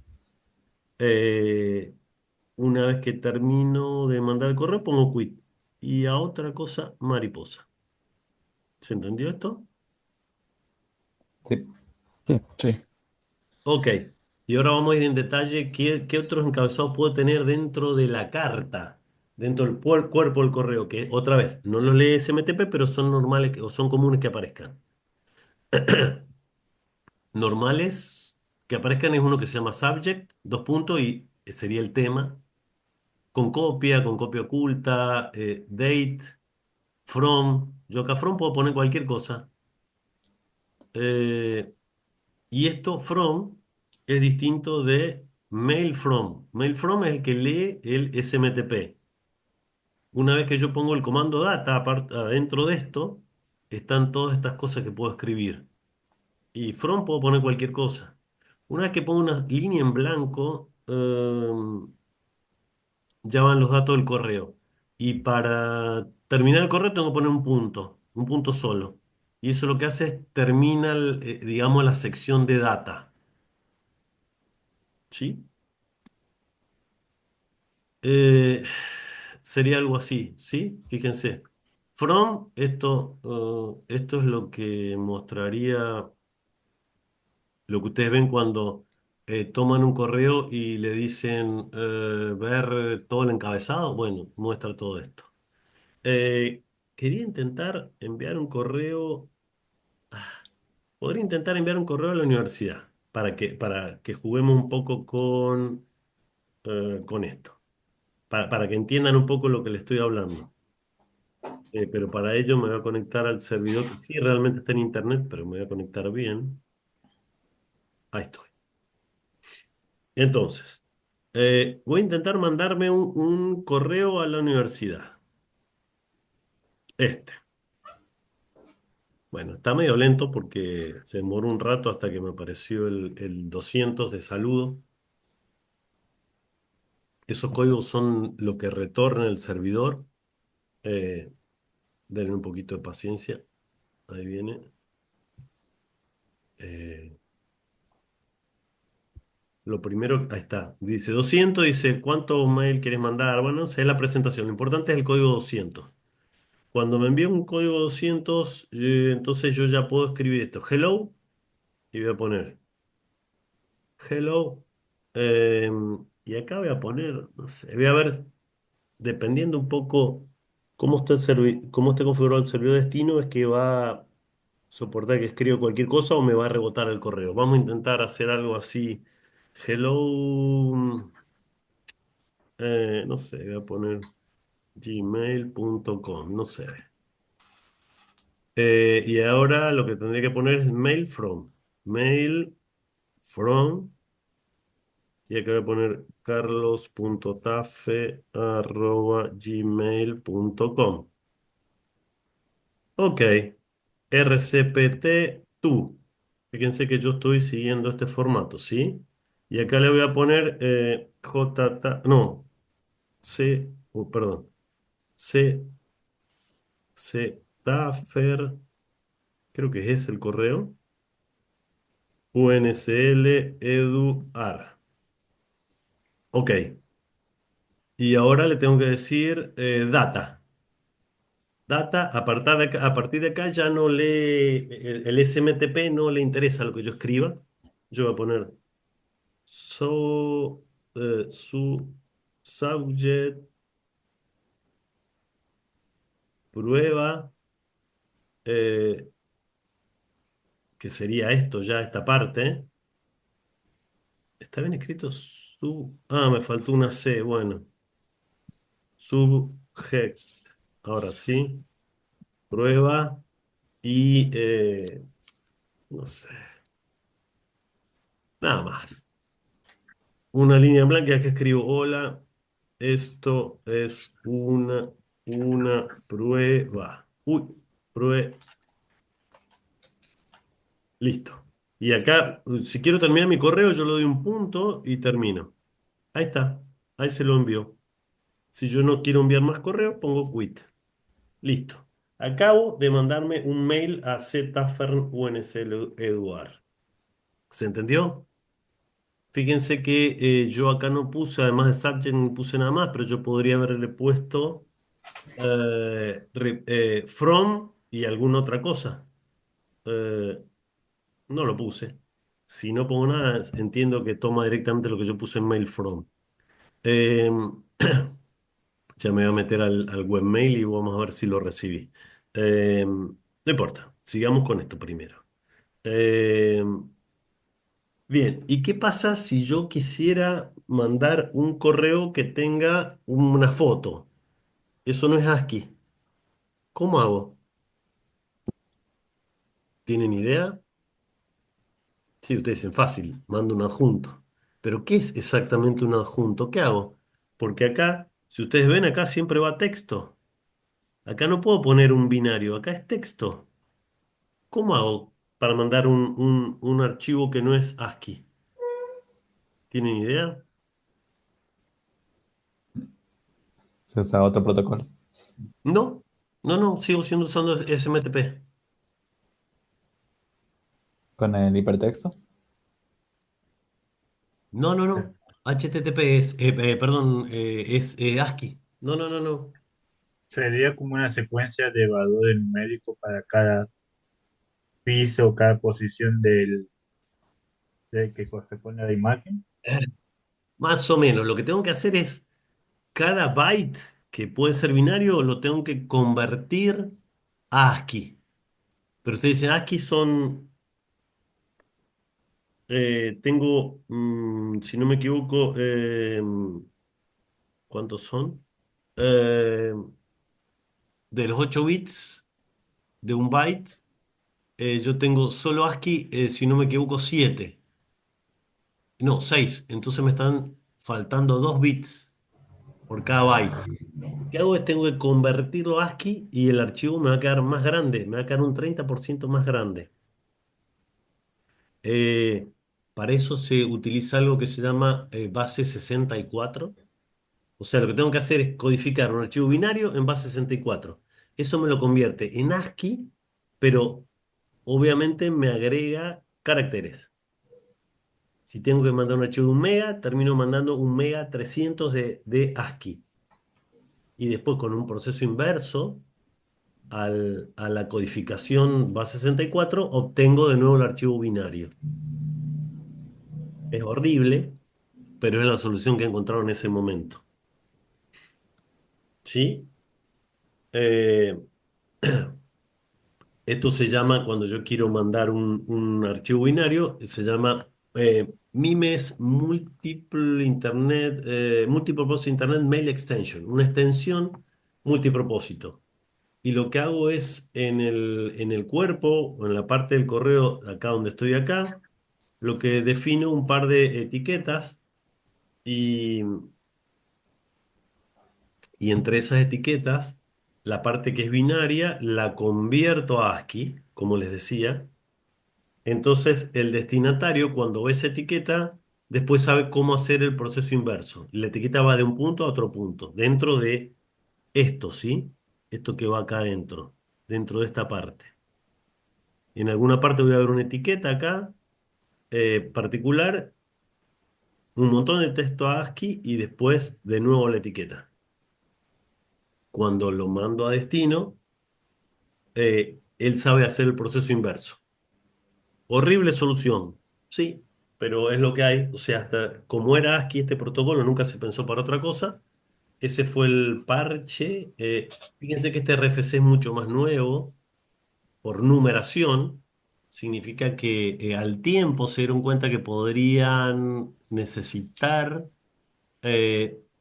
Eh, una vez que termino de mandar el correo, pongo quit. Y a otra cosa, mariposa. ¿Se entendió esto? Sí. Sí, sí. Ok, y ahora vamos a ir en detalle qué otros encabezados puedo tener dentro de la carta, dentro del cuerpo del correo, que otra vez, no los lee SMTP, pero son normales o son comunes que aparezcan. Normales, que aparezcan es uno que se llama subject, dos puntos, y sería el tema, con copia oculta, date, from. Yo acá from puedo poner cualquier cosa. Eh, y esto from es distinto de mail from. Mail from es el que lee el SMTP. Una vez que yo pongo el comando data adentro de esto, están todas estas cosas que puedo escribir. Y from puedo poner cualquier cosa. Una vez que pongo una línea en blanco, ya van los datos del correo. Y para terminar el correo tengo que poner un punto solo. Y eso lo que hace es termina, digamos, la sección de data. ¿Sí? Eh, sería algo así, ¿sí? Fíjense. From, esto es lo que mostraría, lo que ustedes ven cuando toman un correo y le dicen ver todo el encabezado. Bueno, muestra todo esto. Eh, quería intentar enviar un correo, podría intentar enviar un correo a la universidad para que juguemos un poco con esto, para que entiendan un poco lo que le estoy hablando. Pero para ello me voy a conectar al servidor que sí realmente está en internet, pero me voy a conectar bien. Ahí estoy. Entonces, voy a intentar mandarme un correo a la universidad. Este. Bueno, está medio lento porque se demoró un rato hasta que me apareció el 200 de saludo. Esos códigos son lo que retorna el servidor. Eh, denle un poquito de paciencia. Ahí viene. Eh, lo primero, ahí está. Dice 200, dice, ¿cuántos mail quieres mandar? Bueno, esa es la presentación. Lo importante es el código 200. Cuando me envíe un código 200, entonces yo ya puedo escribir esto. Hello. Y voy a poner hello. eh, y acá voy a poner, no sé, voy a ver, dependiendo un poco cómo esté configurado el servidor destino, es que va a soportar que escriba cualquier cosa o me va a rebotar el correo. Vamos a intentar hacer algo así. Hello, no sé, voy a poner gmail.com, no sé. Y ahora lo que tendría que poner es mail from. Mail from. Y acá voy a poner carlos.tafe@gmail.com. Ok, RCPT tú. Fíjense que yo estoy siguiendo este formato, ¿sí? Y acá le voy a poner no, perdón, C, C, Tafer, creo que es el correo, UNSL Eduar. Ok, y ahora le tengo que decir data. Data, a partir de acá ya no lee, el SMTP no le interesa lo que yo escriba. Yo voy a poner su subject prueba, eh, que sería esto ya, esta parte. ¿Está bien escrito? Me faltó una C, bueno. Subject. Ahora sí, prueba y no sé, nada más. Una línea en blanca que escribo, hola, esto es una prueba. Uy, prueba, listo. Y acá, si quiero terminar mi correo, yo le doy un punto y termino. Ahí está, ahí se lo envío. Si yo no quiero enviar más correos, pongo quit. Listo. Acabo de mandarme un mail a zfern.unsl.edu.ar. ¿Se entendió? Fíjense que yo acá no puse, además de subject, no puse nada más, pero yo podría haberle puesto from y alguna otra cosa. Eh, no lo puse. Si no pongo nada, entiendo que toma directamente lo que yo puse en mail from. Eh, ya me voy a meter al webmail y vamos a ver si lo recibí. No importa, sigamos con esto primero. Eh, Bien, ¿y qué pasa si yo quisiera mandar un correo que tenga una foto? Eso no es ASCII. ¿Cómo hago? ¿Tienen idea? Sí, ustedes dicen fácil, mando un adjunto. Pero ¿qué es exactamente un adjunto? ¿Qué hago? Porque acá, si ustedes ven, acá siempre va texto. Acá no puedo poner un binario, acá es texto. ¿Cómo hago para mandar un archivo que no es ASCII? ¿Tienen idea? Se usa otro protocolo. No, no, sigo siendo usando SMTP. Con el hipertexto. No. HTTP perdón, es ASCII. No. Sería como una secuencia de valores numéricos para cada piso, cada posición del que corresponde a la imagen. Más o menos, lo que tengo que hacer es cada byte que puede ser binario lo tengo que convertir a ASCII. Pero ustedes dicen ASCII son, tengo, si no me equivoco, ¿cuántos son? Eh, de los 8 bits de un byte, yo tengo solo ASCII, si no me equivoco, 7. No, 6. Entonces me están faltando 2 bits por cada byte. Lo que hago es tengo que convertirlo a ASCII y el archivo me va a quedar más grande, me va a quedar un 30% más grande. Eh, para eso se utiliza algo que se llama base 64. O sea, lo que tengo que hacer es codificar un archivo binario en base 64. Eso me lo convierte en ASCII, pero obviamente me agrega caracteres. Si tengo que mandar un archivo de un mega, termino mandando un mega 300 de ASCII. Y después con un proceso inverso a la codificación base 64, obtengo de nuevo el archivo binario. Es horrible, pero es la solución que encontraron en ese momento. ¿Sí? Eh, Esto se llama, cuando yo quiero mandar un archivo binario, se llama MIMES Multipurpose Internet Mail Extension, una extensión multipropósito. Y lo que hago es en el cuerpo, o en la parte del correo, acá donde estoy acá, lo que defino un par de etiquetas y, y entre esas etiquetas, la parte que es binaria la convierto a ASCII, como les decía. Entonces, el destinatario, cuando ve esa etiqueta, después sabe cómo hacer el proceso inverso. La etiqueta va de un punto a otro punto, dentro de esto, ¿sí? Esto que va acá adentro, dentro de esta parte. En alguna parte voy a ver una etiqueta acá, particular, un montón de texto ASCII y después de nuevo la etiqueta. Cuando lo mando a destino, él sabe hacer el proceso inverso. Horrible solución, sí, pero es lo que hay. O sea, hasta como era ASCII este protocolo, nunca se pensó para otra cosa. Ese fue el parche. Fíjense que este RFC es mucho más nuevo por numeración. Significa que al tiempo se dieron cuenta que podrían necesitar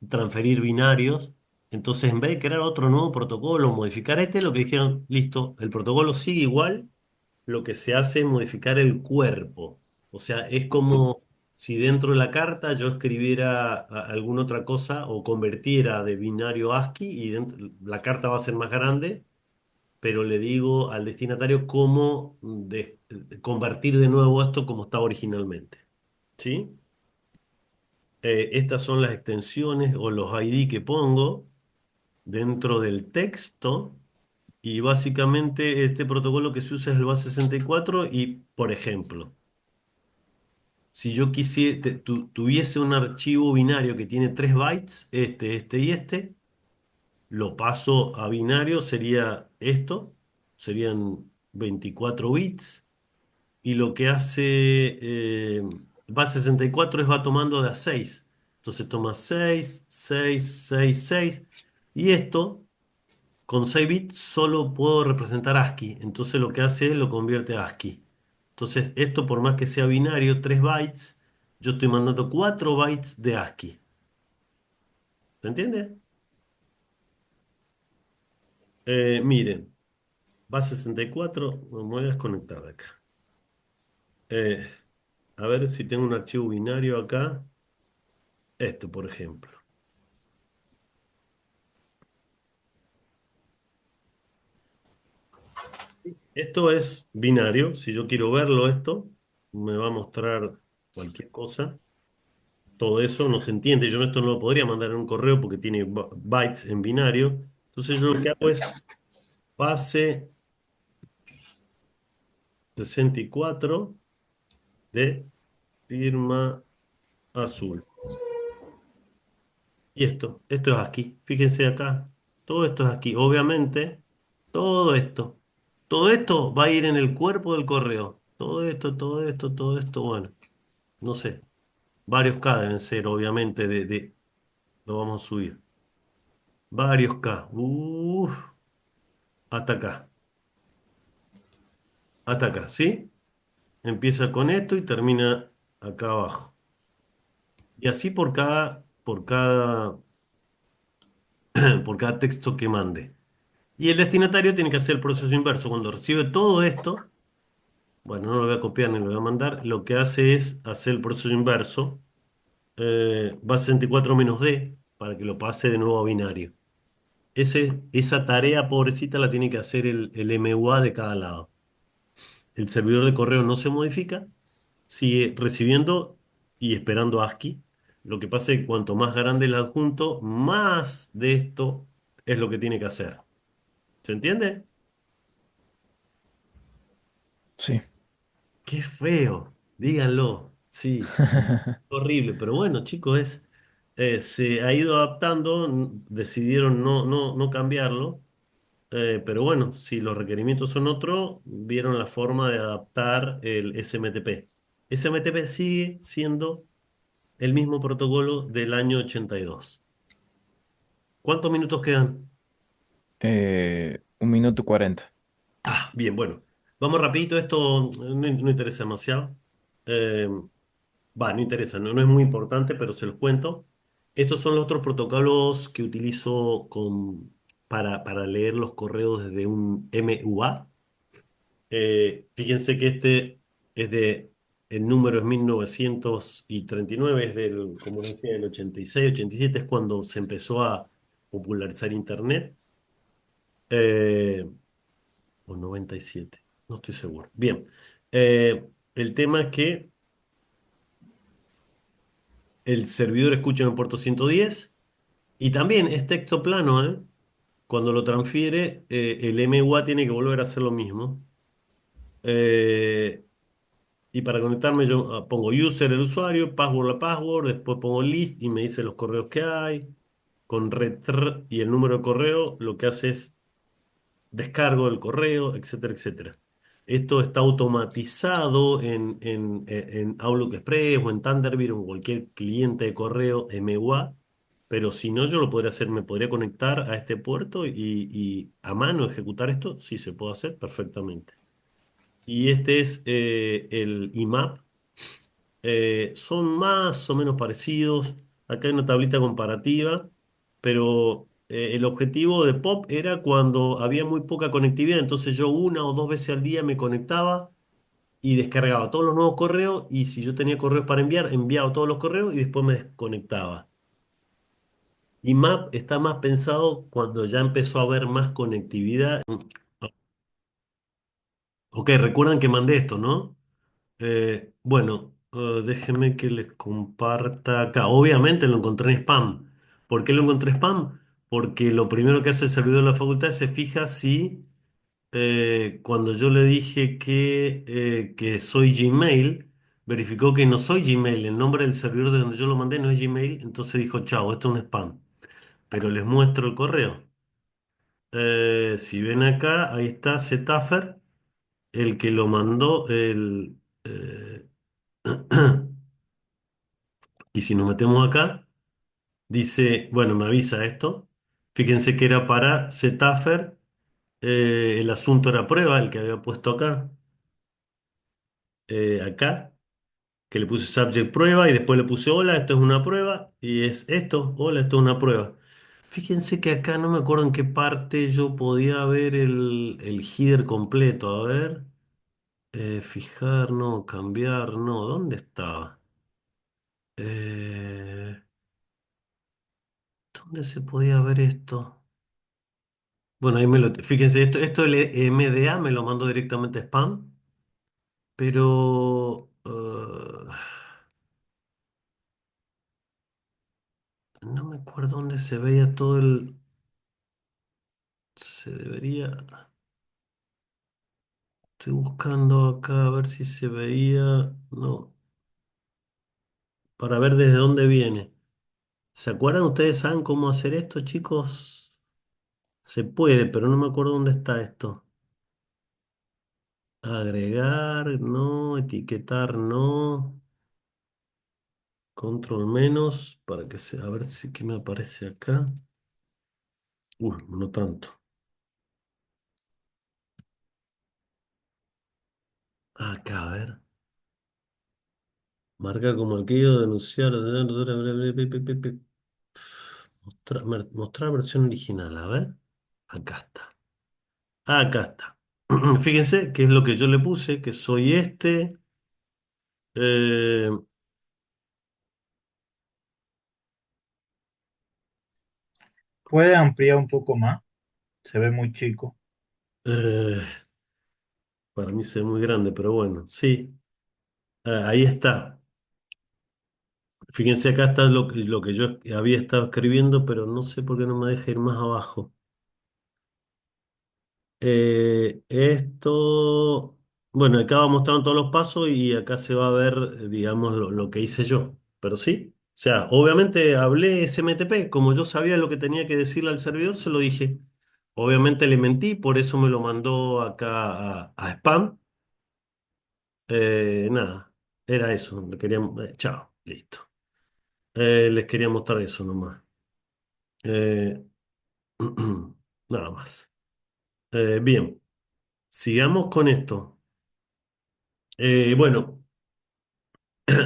transferir binarios. Entonces, en vez de crear otro nuevo protocolo, modificar este, lo que dijeron, listo, el protocolo sigue igual, lo que se hace es modificar el cuerpo. O sea, es como si dentro de la carta yo escribiera alguna otra cosa o convirtiera de binario a ASCII y la carta va a ser más grande, pero le digo al destinatario cómo convertir de nuevo esto como estaba originalmente. ¿Sí? Estas son las extensiones o los ID que pongo dentro del texto. Y básicamente este protocolo que se usa es el base 64 y, por ejemplo, si yo tuviese un archivo binario que tiene 3 bytes, este y este, lo paso a binario, sería esto, serían 24 bits, y lo que hace base 64 es va tomando de a 6. Entonces toma 6 y esto, con 6 bits, solo puedo representar ASCII, entonces lo que hace es lo convierte a ASCII. Entonces, esto por más que sea binario, 3 bytes, yo estoy mandando 4 bytes de ASCII. ¿Se entiende? Miren, va 64, me voy a desconectar de acá. Eh, a ver si tengo un archivo binario acá. Esto, por ejemplo. Esto es binario. Si yo quiero verlo esto, me va a mostrar cualquier cosa. Todo eso no se entiende. Yo esto no lo podría mandar en un correo porque tiene bytes en binario. Entonces yo lo que hago es pase 64 de firma azul. Y esto es aquí. Fíjense acá. Todo esto es aquí. Obviamente, todo esto. Todo esto va a ir en el cuerpo del correo. Todo esto, todo esto, todo esto. Bueno, no sé. Varios K deben ser, obviamente, lo vamos a subir. Varios K. Hasta acá. Hasta acá, ¿sí? Empieza con esto y termina acá abajo. Y así por cada texto que mande. Y el destinatario tiene que hacer el proceso inverso. Cuando recibe todo esto, bueno, no lo voy a copiar ni lo voy a mandar, lo que hace es hacer el proceso inverso. Va a 64 menos D para que lo pase de nuevo a binario. Esa tarea pobrecita la tiene que hacer el MUA de cada lado. El servidor de correo no se modifica, sigue recibiendo y esperando ASCII. Lo que pasa es que cuanto más grande el adjunto, más de esto es lo que tiene que hacer. ¿Se entiende? Sí. Qué feo, díganlo. Sí, horrible, pero bueno, chicos, se ha ido adaptando, decidieron no cambiarlo, pero bueno, si los requerimientos son otros, vieron la forma de adaptar el SMTP. SMTP sigue siendo el mismo protocolo del año 82. ¿Cuántos minutos quedan? 1 minuto 40. Bien, bueno, vamos rapidito, esto no interesa demasiado. Eh, no interesa, no es muy importante, pero se los cuento. Estos son los otros protocolos que utilizo para leer los correos desde un MUA. Fíjense que este es el número es 1939, es como decía, del 86, 87 es cuando se empezó a popularizar Internet. Eh, o 97, no estoy seguro. Bien, el tema es que el servidor escucha en el puerto 110 y también es texto plano, ¿eh? Cuando lo transfiere, el MUA tiene que volver a hacer lo mismo. Eh, y para conectarme yo pongo user el usuario, password la password, después pongo list y me dice los correos que hay. Con retr y el número de correo, lo que hace es descargo del correo, etcétera, etcétera. Esto está automatizado en Outlook Express o en Thunderbird o en cualquier cliente de correo MUA, pero si no, yo lo podría hacer, me podría conectar a este puerto y a mano ejecutar esto, sí se puede hacer perfectamente. Y este es el IMAP. Son más o menos parecidos. Acá hay una tablita comparativa, pero el objetivo de POP era cuando había muy poca conectividad, entonces yo una o dos veces al día me conectaba y descargaba todos los nuevos correos y si yo tenía correos para enviar, enviaba todos los correos y después me desconectaba. IMAP está más pensado cuando ya empezó a haber más conectividad. Ok, recuerdan que mandé esto, ¿no? Bueno, déjenme que les comparta acá. Obviamente lo encontré en spam. ¿Por qué lo encontré en spam? Porque lo primero que hace el servidor de la facultad se fija si cuando yo le dije que soy Gmail, verificó que no soy Gmail. El nombre del servidor de donde yo lo mandé no es Gmail. Entonces dijo, chao, esto es un spam. Pero les muestro el correo. Si ven acá, ahí está Cetafer, el que lo mandó, y si nos metemos acá, dice, bueno, me avisa esto. Fíjense que era para Cetafer, el asunto era prueba, el que había puesto acá. acá, que le puse subject prueba y después le puse hola, esto es una prueba y es esto, hola, esto es una prueba. Fíjense que acá no me acuerdo en qué parte yo podía ver el header completo. A ver, fijar, no, cambiar, no, ¿dónde estaba? Eh, ¿Dónde se podía ver esto? Bueno, fíjense, esto el MDA me lo mando directamente a spam, pero no me acuerdo dónde se veía todo el... Se debería... Estoy buscando acá a ver si se veía... No, para ver desde dónde viene. ¿Se acuerdan? ¿Ustedes saben cómo hacer esto, chicos? Se puede, pero no me acuerdo dónde está esto. Agregar, no. Etiquetar, no. Control menos, para que se... A ver si qué me aparece acá. No tanto. Acá, a ver. Marcar como archivo, denunciar. Mostrar versión original. A ver. Acá está. Acá está. Fíjense que es lo que yo le puse, que soy este. eh, Puede ampliar un poco más, se ve muy chico. eh, para mí se ve muy grande, pero bueno, sí. Ahí está. Fíjense, acá está lo que yo había estado escribiendo, pero no sé por qué no me deja ir más abajo. Esto, bueno, acá va mostrando todos los pasos y acá se va a ver, digamos, lo que hice yo. Pero sí, o sea, obviamente hablé SMTP, como yo sabía lo que tenía que decirle al servidor, se lo dije. Obviamente le mentí, por eso me lo mandó acá a spam. Nada, era eso. Chao, listo. Les quería mostrar eso nomás. Eh, Nada más. Bien, sigamos con esto. Bueno.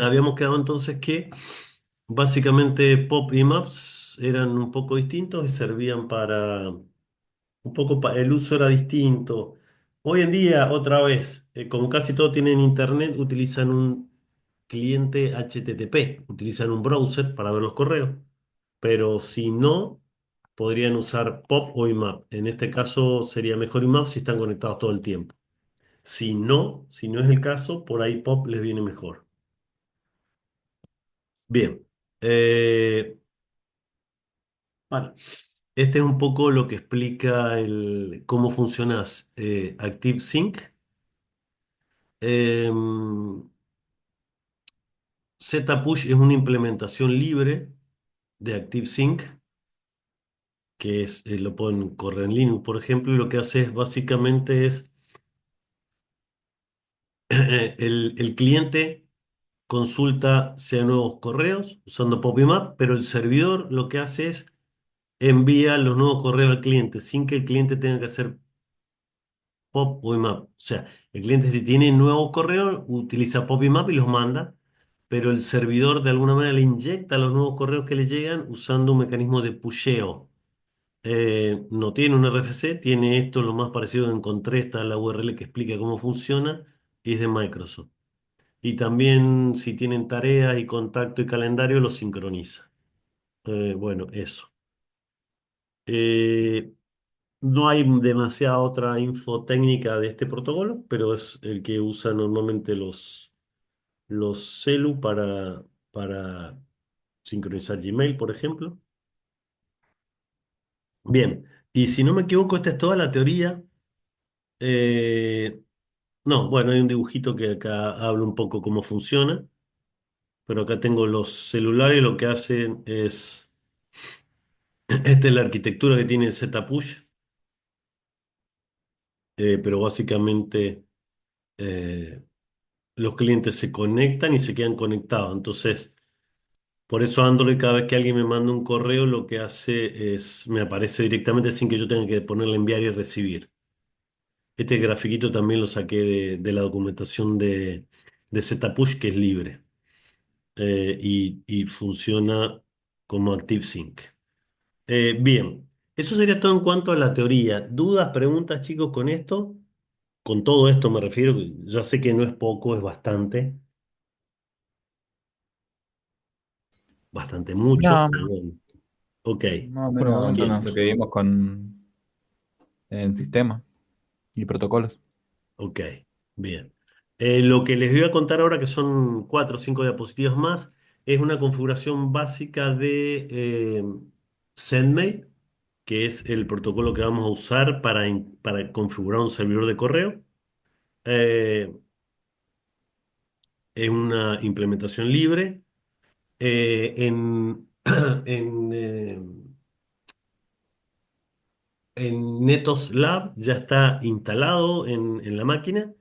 Habíamos quedado entonces que básicamente Pop y Maps eran un poco distintos y servían para un poco el uso era distinto. Hoy en día, otra vez, como casi todo tienen internet, utilizan un cliente HTTP, utilizan un browser para ver los correos, pero si no, podrían usar Pop o IMAP. En este caso sería mejor IMAP si están conectados todo el tiempo. Si no es el caso, por ahí Pop les viene mejor. Bien. Eh, bueno, este es un poco lo que explica cómo funciona ActiveSync. Em, ZPush es una implementación libre de ActiveSync, que lo pueden correr en Linux, por ejemplo, y lo que hace es básicamente es el cliente consulta sea nuevos correos usando PopImap, pero el servidor lo que hace es envía los nuevos correos al cliente sin que el cliente tenga que hacer Pop o IMAP. O sea, el cliente si tiene nuevos correos, utiliza Pop IMAP y los manda, pero el servidor de alguna manera le inyecta los nuevos correos que le llegan usando un mecanismo de pusheo. No tiene un RFC, tiene esto lo más parecido que encontré, está la URL que explica cómo funciona, y es de Microsoft. Y también si tienen tareas y contacto y calendario, lo sincroniza. Bueno, eso. Eh, No hay demasiada otra info técnica de este protocolo, pero es el que usan normalmente los celu para sincronizar Gmail, por ejemplo. Bien, y si no me equivoco, esta es toda la teoría. Eh, no, bueno, hay un dibujito que acá habla un poco cómo funciona, pero acá tengo los celulares, lo que hacen es, esta es la arquitectura que tiene el ZPush, pero básicamente... eh, los clientes se conectan y se quedan conectados. Entonces, por eso Android, cada vez que alguien me manda un correo, lo que hace es, me aparece directamente sin que yo tenga que ponerle enviar y recibir. Este grafiquito también lo saqué de la documentación de Zpush que es libre y funciona como ActiveSync. Bien, eso sería todo en cuanto a la teoría. ¿Dudas, preguntas, chicos, con esto? Con todo esto me refiero, ya sé que no es poco, es bastante, bastante mucho, No, pero bueno, ok, Más o por el menos momento no. lo que vimos con en sistema y protocolos. ok, bien. Lo que les voy a contar ahora, que son 4 o 5 diapositivas más, es una configuración básica de SendMail, que es el protocolo que vamos a usar para configurar un servidor de correo. Eh, es una implementación libre. En, en, en Netos Lab ya está instalado en la máquina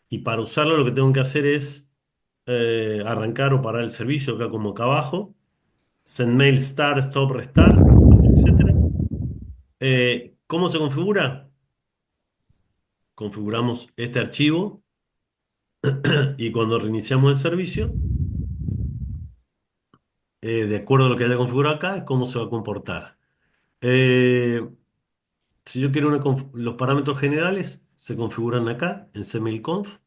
y para usarlo lo que tengo que hacer es arrancar o parar el servicio acá como acá abajo, send mail start, stop, restart, etcétera. ¿Cómo se configura? Configuramos este archivo y cuando reiniciamos el servicio, de acuerdo a lo que haya configurado acá, es cómo se va a comportar. Eh, si yo quiero los parámetros generales se configuran acá en cmailconf,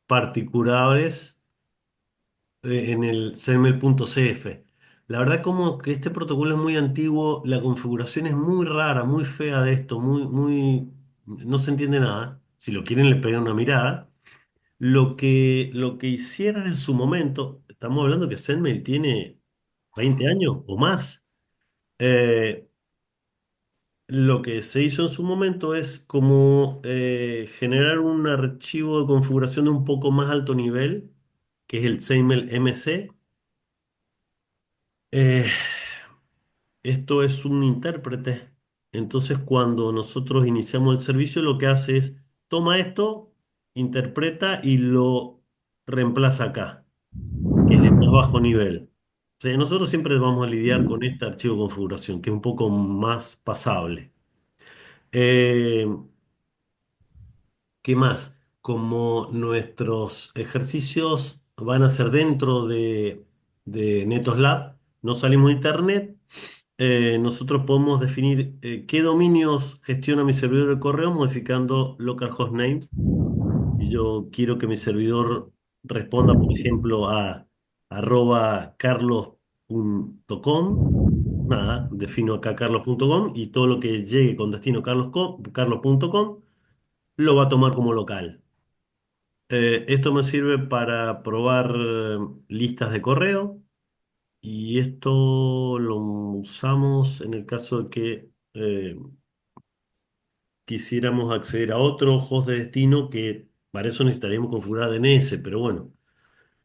particulares en el cml.cf. La verdad como que este protocolo es muy antiguo, la configuración es muy rara, muy fea de esto, no se entiende nada. Si lo quieren le pegan una mirada. Lo que hicieron en su momento, estamos hablando que Zenmail tiene 20 años o más. Eh, lo que se hizo en su momento es como generar un archivo de configuración de un poco más alto nivel, que es el Zenmail MC. Eh, Esto es un intérprete. Entonces, cuando nosotros iniciamos el servicio, lo que hace es toma esto, interpreta y lo reemplaza acá, que es de más bajo nivel. O sea, nosotros siempre vamos a lidiar con este archivo de configuración, que es un poco más pasable. Eh, ¿Qué más? Como nuestros ejercicios van a ser dentro de NetOslab, no salimos de Internet. Nosotros podemos definir qué dominios gestiona mi servidor de correo modificando localhost names. Si yo quiero que mi servidor responda, por ejemplo, a @carlos.com, nada, defino acá carlos.com y todo lo que llegue con destino carlos.com lo va a tomar como local. Esto me sirve para probar listas de correo. Y esto lo usamos en el caso de que quisiéramos acceder a otro host de destino, que para eso necesitaríamos configurar DNS, pero bueno,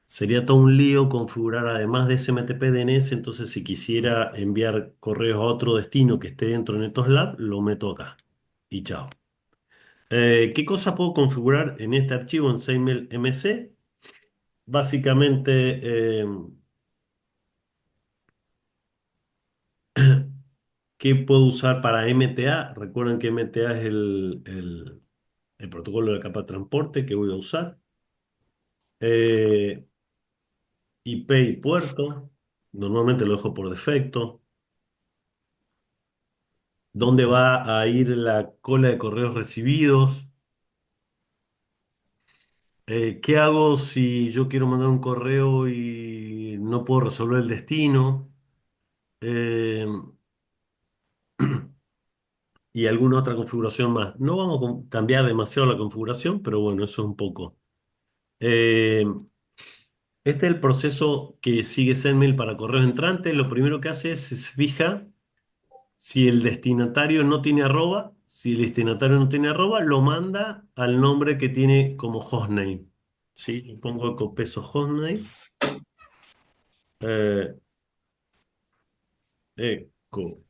sería todo un lío configurar además de SMTP DNS, entonces si quisiera enviar correos a otro destino que esté dentro de NetOslab, lo meto acá. Y chao. ¿Qué cosas puedo configurar en este archivo en SameL MC? Básicamente, ¿qué puedo usar para MTA? Recuerden que MTA es el protocolo de la capa de transporte que voy a usar. Eh, IP y puerto. Normalmente lo dejo por defecto. ¿Dónde va a ir la cola de correos recibidos? ¿Qué hago si yo quiero mandar un correo y no puedo resolver el destino? Eh, y alguna otra configuración más. No vamos a cambiar demasiado la configuración, pero bueno, eso es un poco. Eh, Este es el proceso que sigue Sendmail para correos entrantes. Lo primero que hace es se fija si el destinatario no tiene arroba. Si el destinatario no tiene arroba, lo manda al nombre que tiene como hostname. ¿Sí? Le pongo eco peso hostname. eh, Eco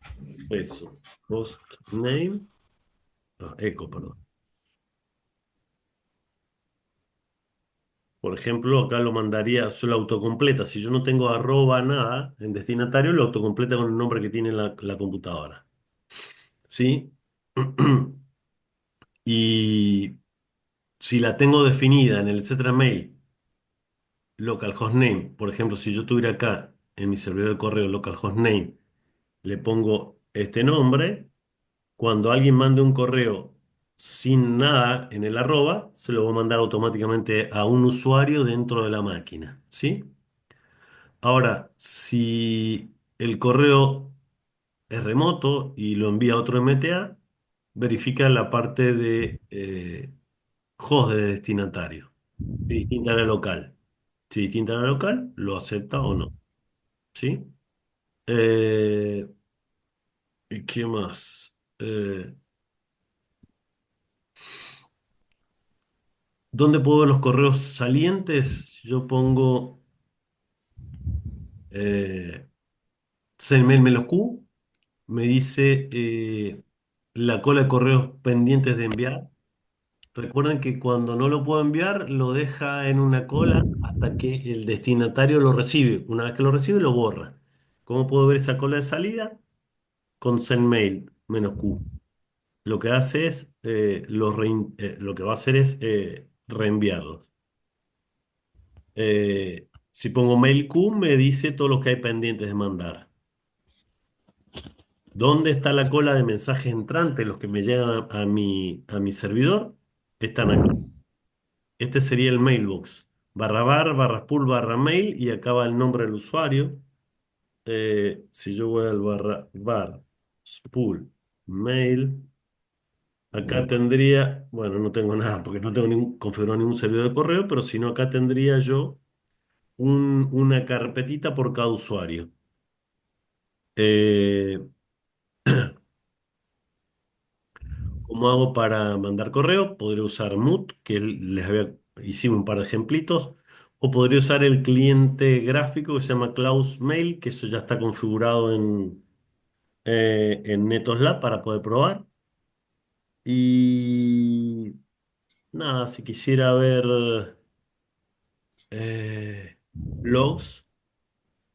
peso hostname. Eco, perdón. Por ejemplo, acá lo mandaría solo autocompleta. Si yo no tengo arroba nada en destinatario, lo autocompleta con el nombre que tiene la computadora. ¿Sí? Y si la tengo definida en el etc mail localhost name. Por ejemplo, si yo tuviera acá en mi servidor de correo localhost name, le pongo este nombre, cuando alguien mande un correo sin nada en el arroba, se lo va a mandar automáticamente a un usuario dentro de la máquina, ¿sí? Ahora, si el correo es remoto y lo envía a otro MTA, verifica la parte de host de destinatario, si distinta a la local. Si distinta a la local, lo acepta o no, ¿sí? Eh, ¿Y qué más? ¿Dónde puedo ver los correos salientes? Yo pongo eh, Sendmail menos Q, me dice la cola de correos pendientes de enviar. Recuerden que cuando no lo puedo enviar, lo deja en una cola hasta que el destinatario lo recibe. Una vez que lo recibe, lo borra. ¿Cómo puedo ver esa cola de salida? Con Sendmail menos Q. Lo que hace es, lo que va a hacer es reenviarlos. Si pongo mail Q, me dice todo lo que hay pendientes de mandar. ¿Dónde está la cola de mensajes entrantes, los que me llegan a mi servidor? Están acá. Este sería el mailbox. Barra bar, barra pool, barra mail y acá va el nombre del usuario. Si yo voy al barra bar, pool, mail, acá tendría, bueno, no tengo nada porque no tengo configurado ningún servidor de correo, pero si no, acá tendría yo una carpetita por cada usuario. Eh, ¿Cómo hago para mandar correo? Podría usar Mood, que hicimos un par de ejemplitos, o podría usar el cliente gráfico que se llama Klaus Mail, que eso ya está configurado en NetOslab para poder probar. Y nada, si quisiera ver eh, logs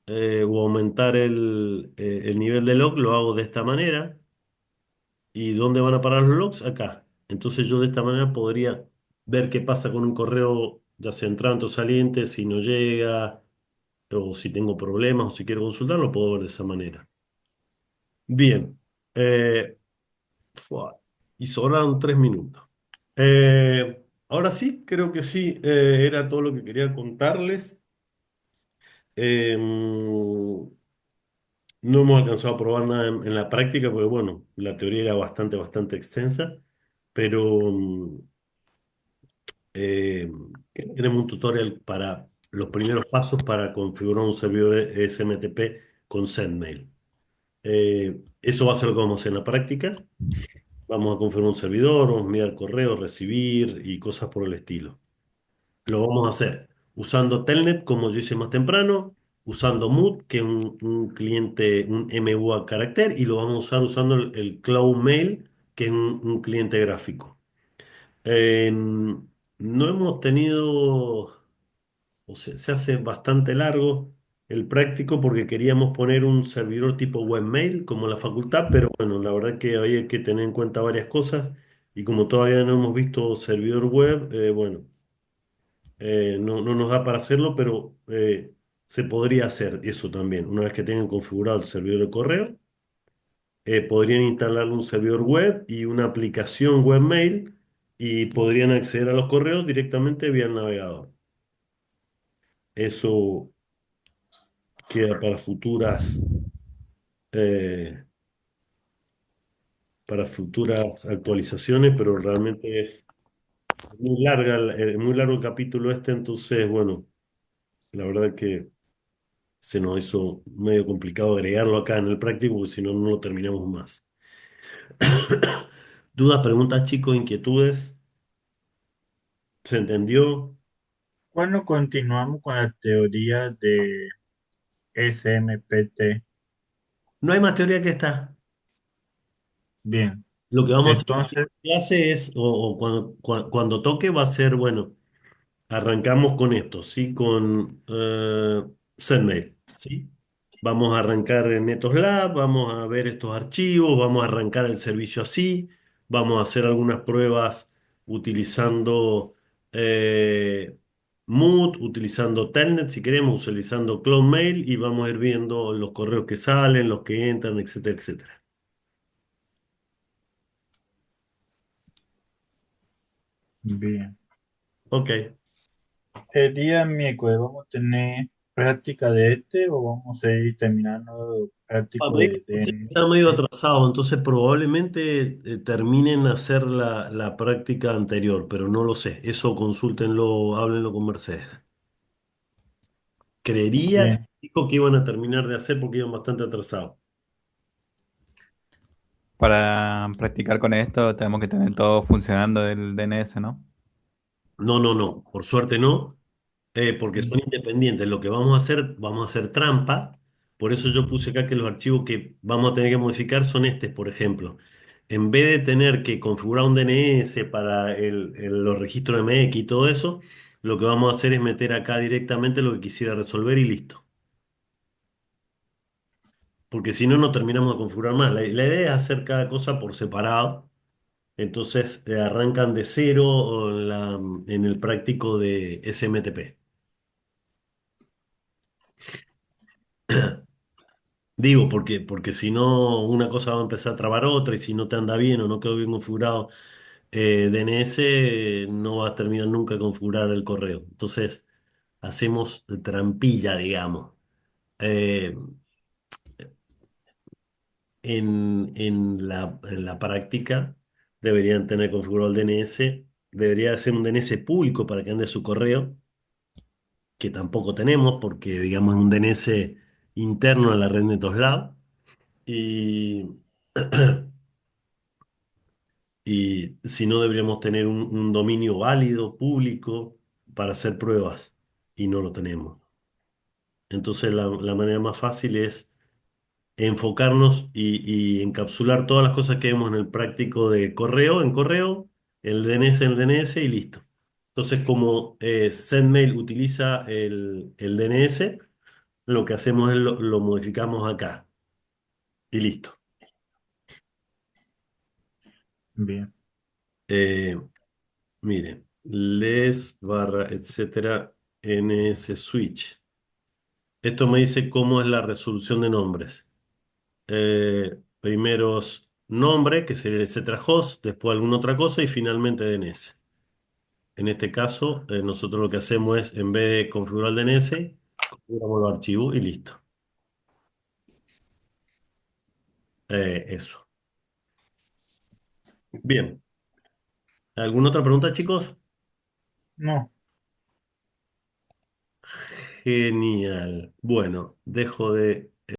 o aumentar el nivel de log, lo hago de esta manera. ¿Y dónde van a parar los logs? Acá. Entonces yo de esta manera podría ver qué pasa con un correo, ya sea entrante o saliente, si no llega, o si tengo problemas, o si quiero consultar, lo puedo ver de esa manera. Bien. Eh, fua, y sobraron 3 minutos. Ahora sí, creo que sí, era todo lo que quería contarles. No hemos alcanzado a probar nada en la práctica, porque bueno, la teoría era bastante extensa, pero Eh, tenemos un tutorial para los primeros pasos para configurar un servidor SMTP con Sendmail. Eso va a ser lo que vamos a hacer en la práctica. Vamos a configurar un servidor, vamos a enviar correos, recibir y cosas por el estilo. Lo vamos a hacer usando Telnet, como yo hice más temprano, usando Mood, que es un cliente, un MUA carácter, y lo vamos a usar usando el Cloud Mail, que es un cliente gráfico. No hemos tenido, o sea, se hace bastante largo el práctico porque queríamos poner un servidor tipo webmail como la facultad, pero bueno, la verdad que había que tener en cuenta varias cosas y como todavía no hemos visto servidor web, bueno, no nos da para hacerlo, pero se podría hacer eso también. Una vez que tengan configurado el servidor de correo, podrían instalar un servidor web y una aplicación webmail y podrían acceder a los correos directamente vía el navegador. Eso queda eh, para futuras actualizaciones, pero realmente es muy largo el capítulo este, entonces, bueno, la verdad que se nos hizo medio complicado agregarlo acá en el práctico, porque si no, no lo terminamos más. ¿Dudas, preguntas, chicos, inquietudes? ¿Se entendió? Bueno, continuamos con la teoría de SMPT. No hay más teoría que esta. Bien, Lo que vamos a hacer en entonces, clase es, o cuando toque, va a ser, bueno, arrancamos con esto, ¿sí? Con SendMail, ¿sí? Vamos a arrancar en NetOslab, vamos a ver estos archivos, vamos a arrancar el servicio así, vamos a hacer algunas pruebas utilizando Mood, utilizando Telnet si queremos, utilizando Cloud Mail y vamos a ir viendo los correos que salen, los que entran, etcétera, etcétera. Bien. Ok. El día miércoles vamos a tener práctica de este o vamos a ir terminando práctico Me dice de que sí, DNS. está medio atrasado, entonces probablemente terminen hacer la práctica anterior, pero no lo sé. Eso consúltenlo, háblenlo con Mercedes. Creería que Bien, dijo que iban a terminar de hacer porque iban bastante atrasados. Para practicar con esto tenemos que tener todo funcionando del DNS, ¿no? No, no, no, por suerte no, porque son independientes. Lo que vamos a hacer trampa. Por eso yo puse acá que los archivos que vamos a tener que modificar son estos, por ejemplo. En vez de tener que configurar un DNS para los registros MX y todo eso, lo que vamos a hacer es meter acá directamente lo que quisiera resolver y listo. Porque si no, no terminamos de configurar más. La idea es hacer cada cosa por separado. Entonces arrancan de cero o en el práctico de SMTP. Digo, porque si no, una cosa va a empezar a trabar otra y si no te anda bien o no quedó bien configurado DNS, no vas a terminar nunca de configurar el correo. Entonces, hacemos trampilla, digamos. Eh, en la práctica, deberían tener configurado el DNS. Debería ser un DNS público para que ande su correo, que tampoco tenemos porque, digamos, es un DNS interno a la red NetOslab. Y Y si no, deberíamos tener un dominio válido, público, para hacer pruebas. Y no lo tenemos. Entonces, la manera más fácil es enfocarnos y encapsular todas las cosas que vemos en el práctico de correo en correo, el DNS en el DNS y listo. Entonces, como SendMail utiliza el DNS, lo que hacemos es lo modificamos acá y listo. bien, Eh, Mire, les barra, etcétera, NS switch. Esto me dice cómo es la resolución de nombres. Primeros nombre, que sería etcétera host, después alguna otra cosa y finalmente DNS. En este caso, nosotros lo que hacemos es, en vez de configurar el DNS, configuramos los archivos y listo. Eso. Bien. ¿Alguna otra pregunta, chicos? no, Genial. Bueno, dejo de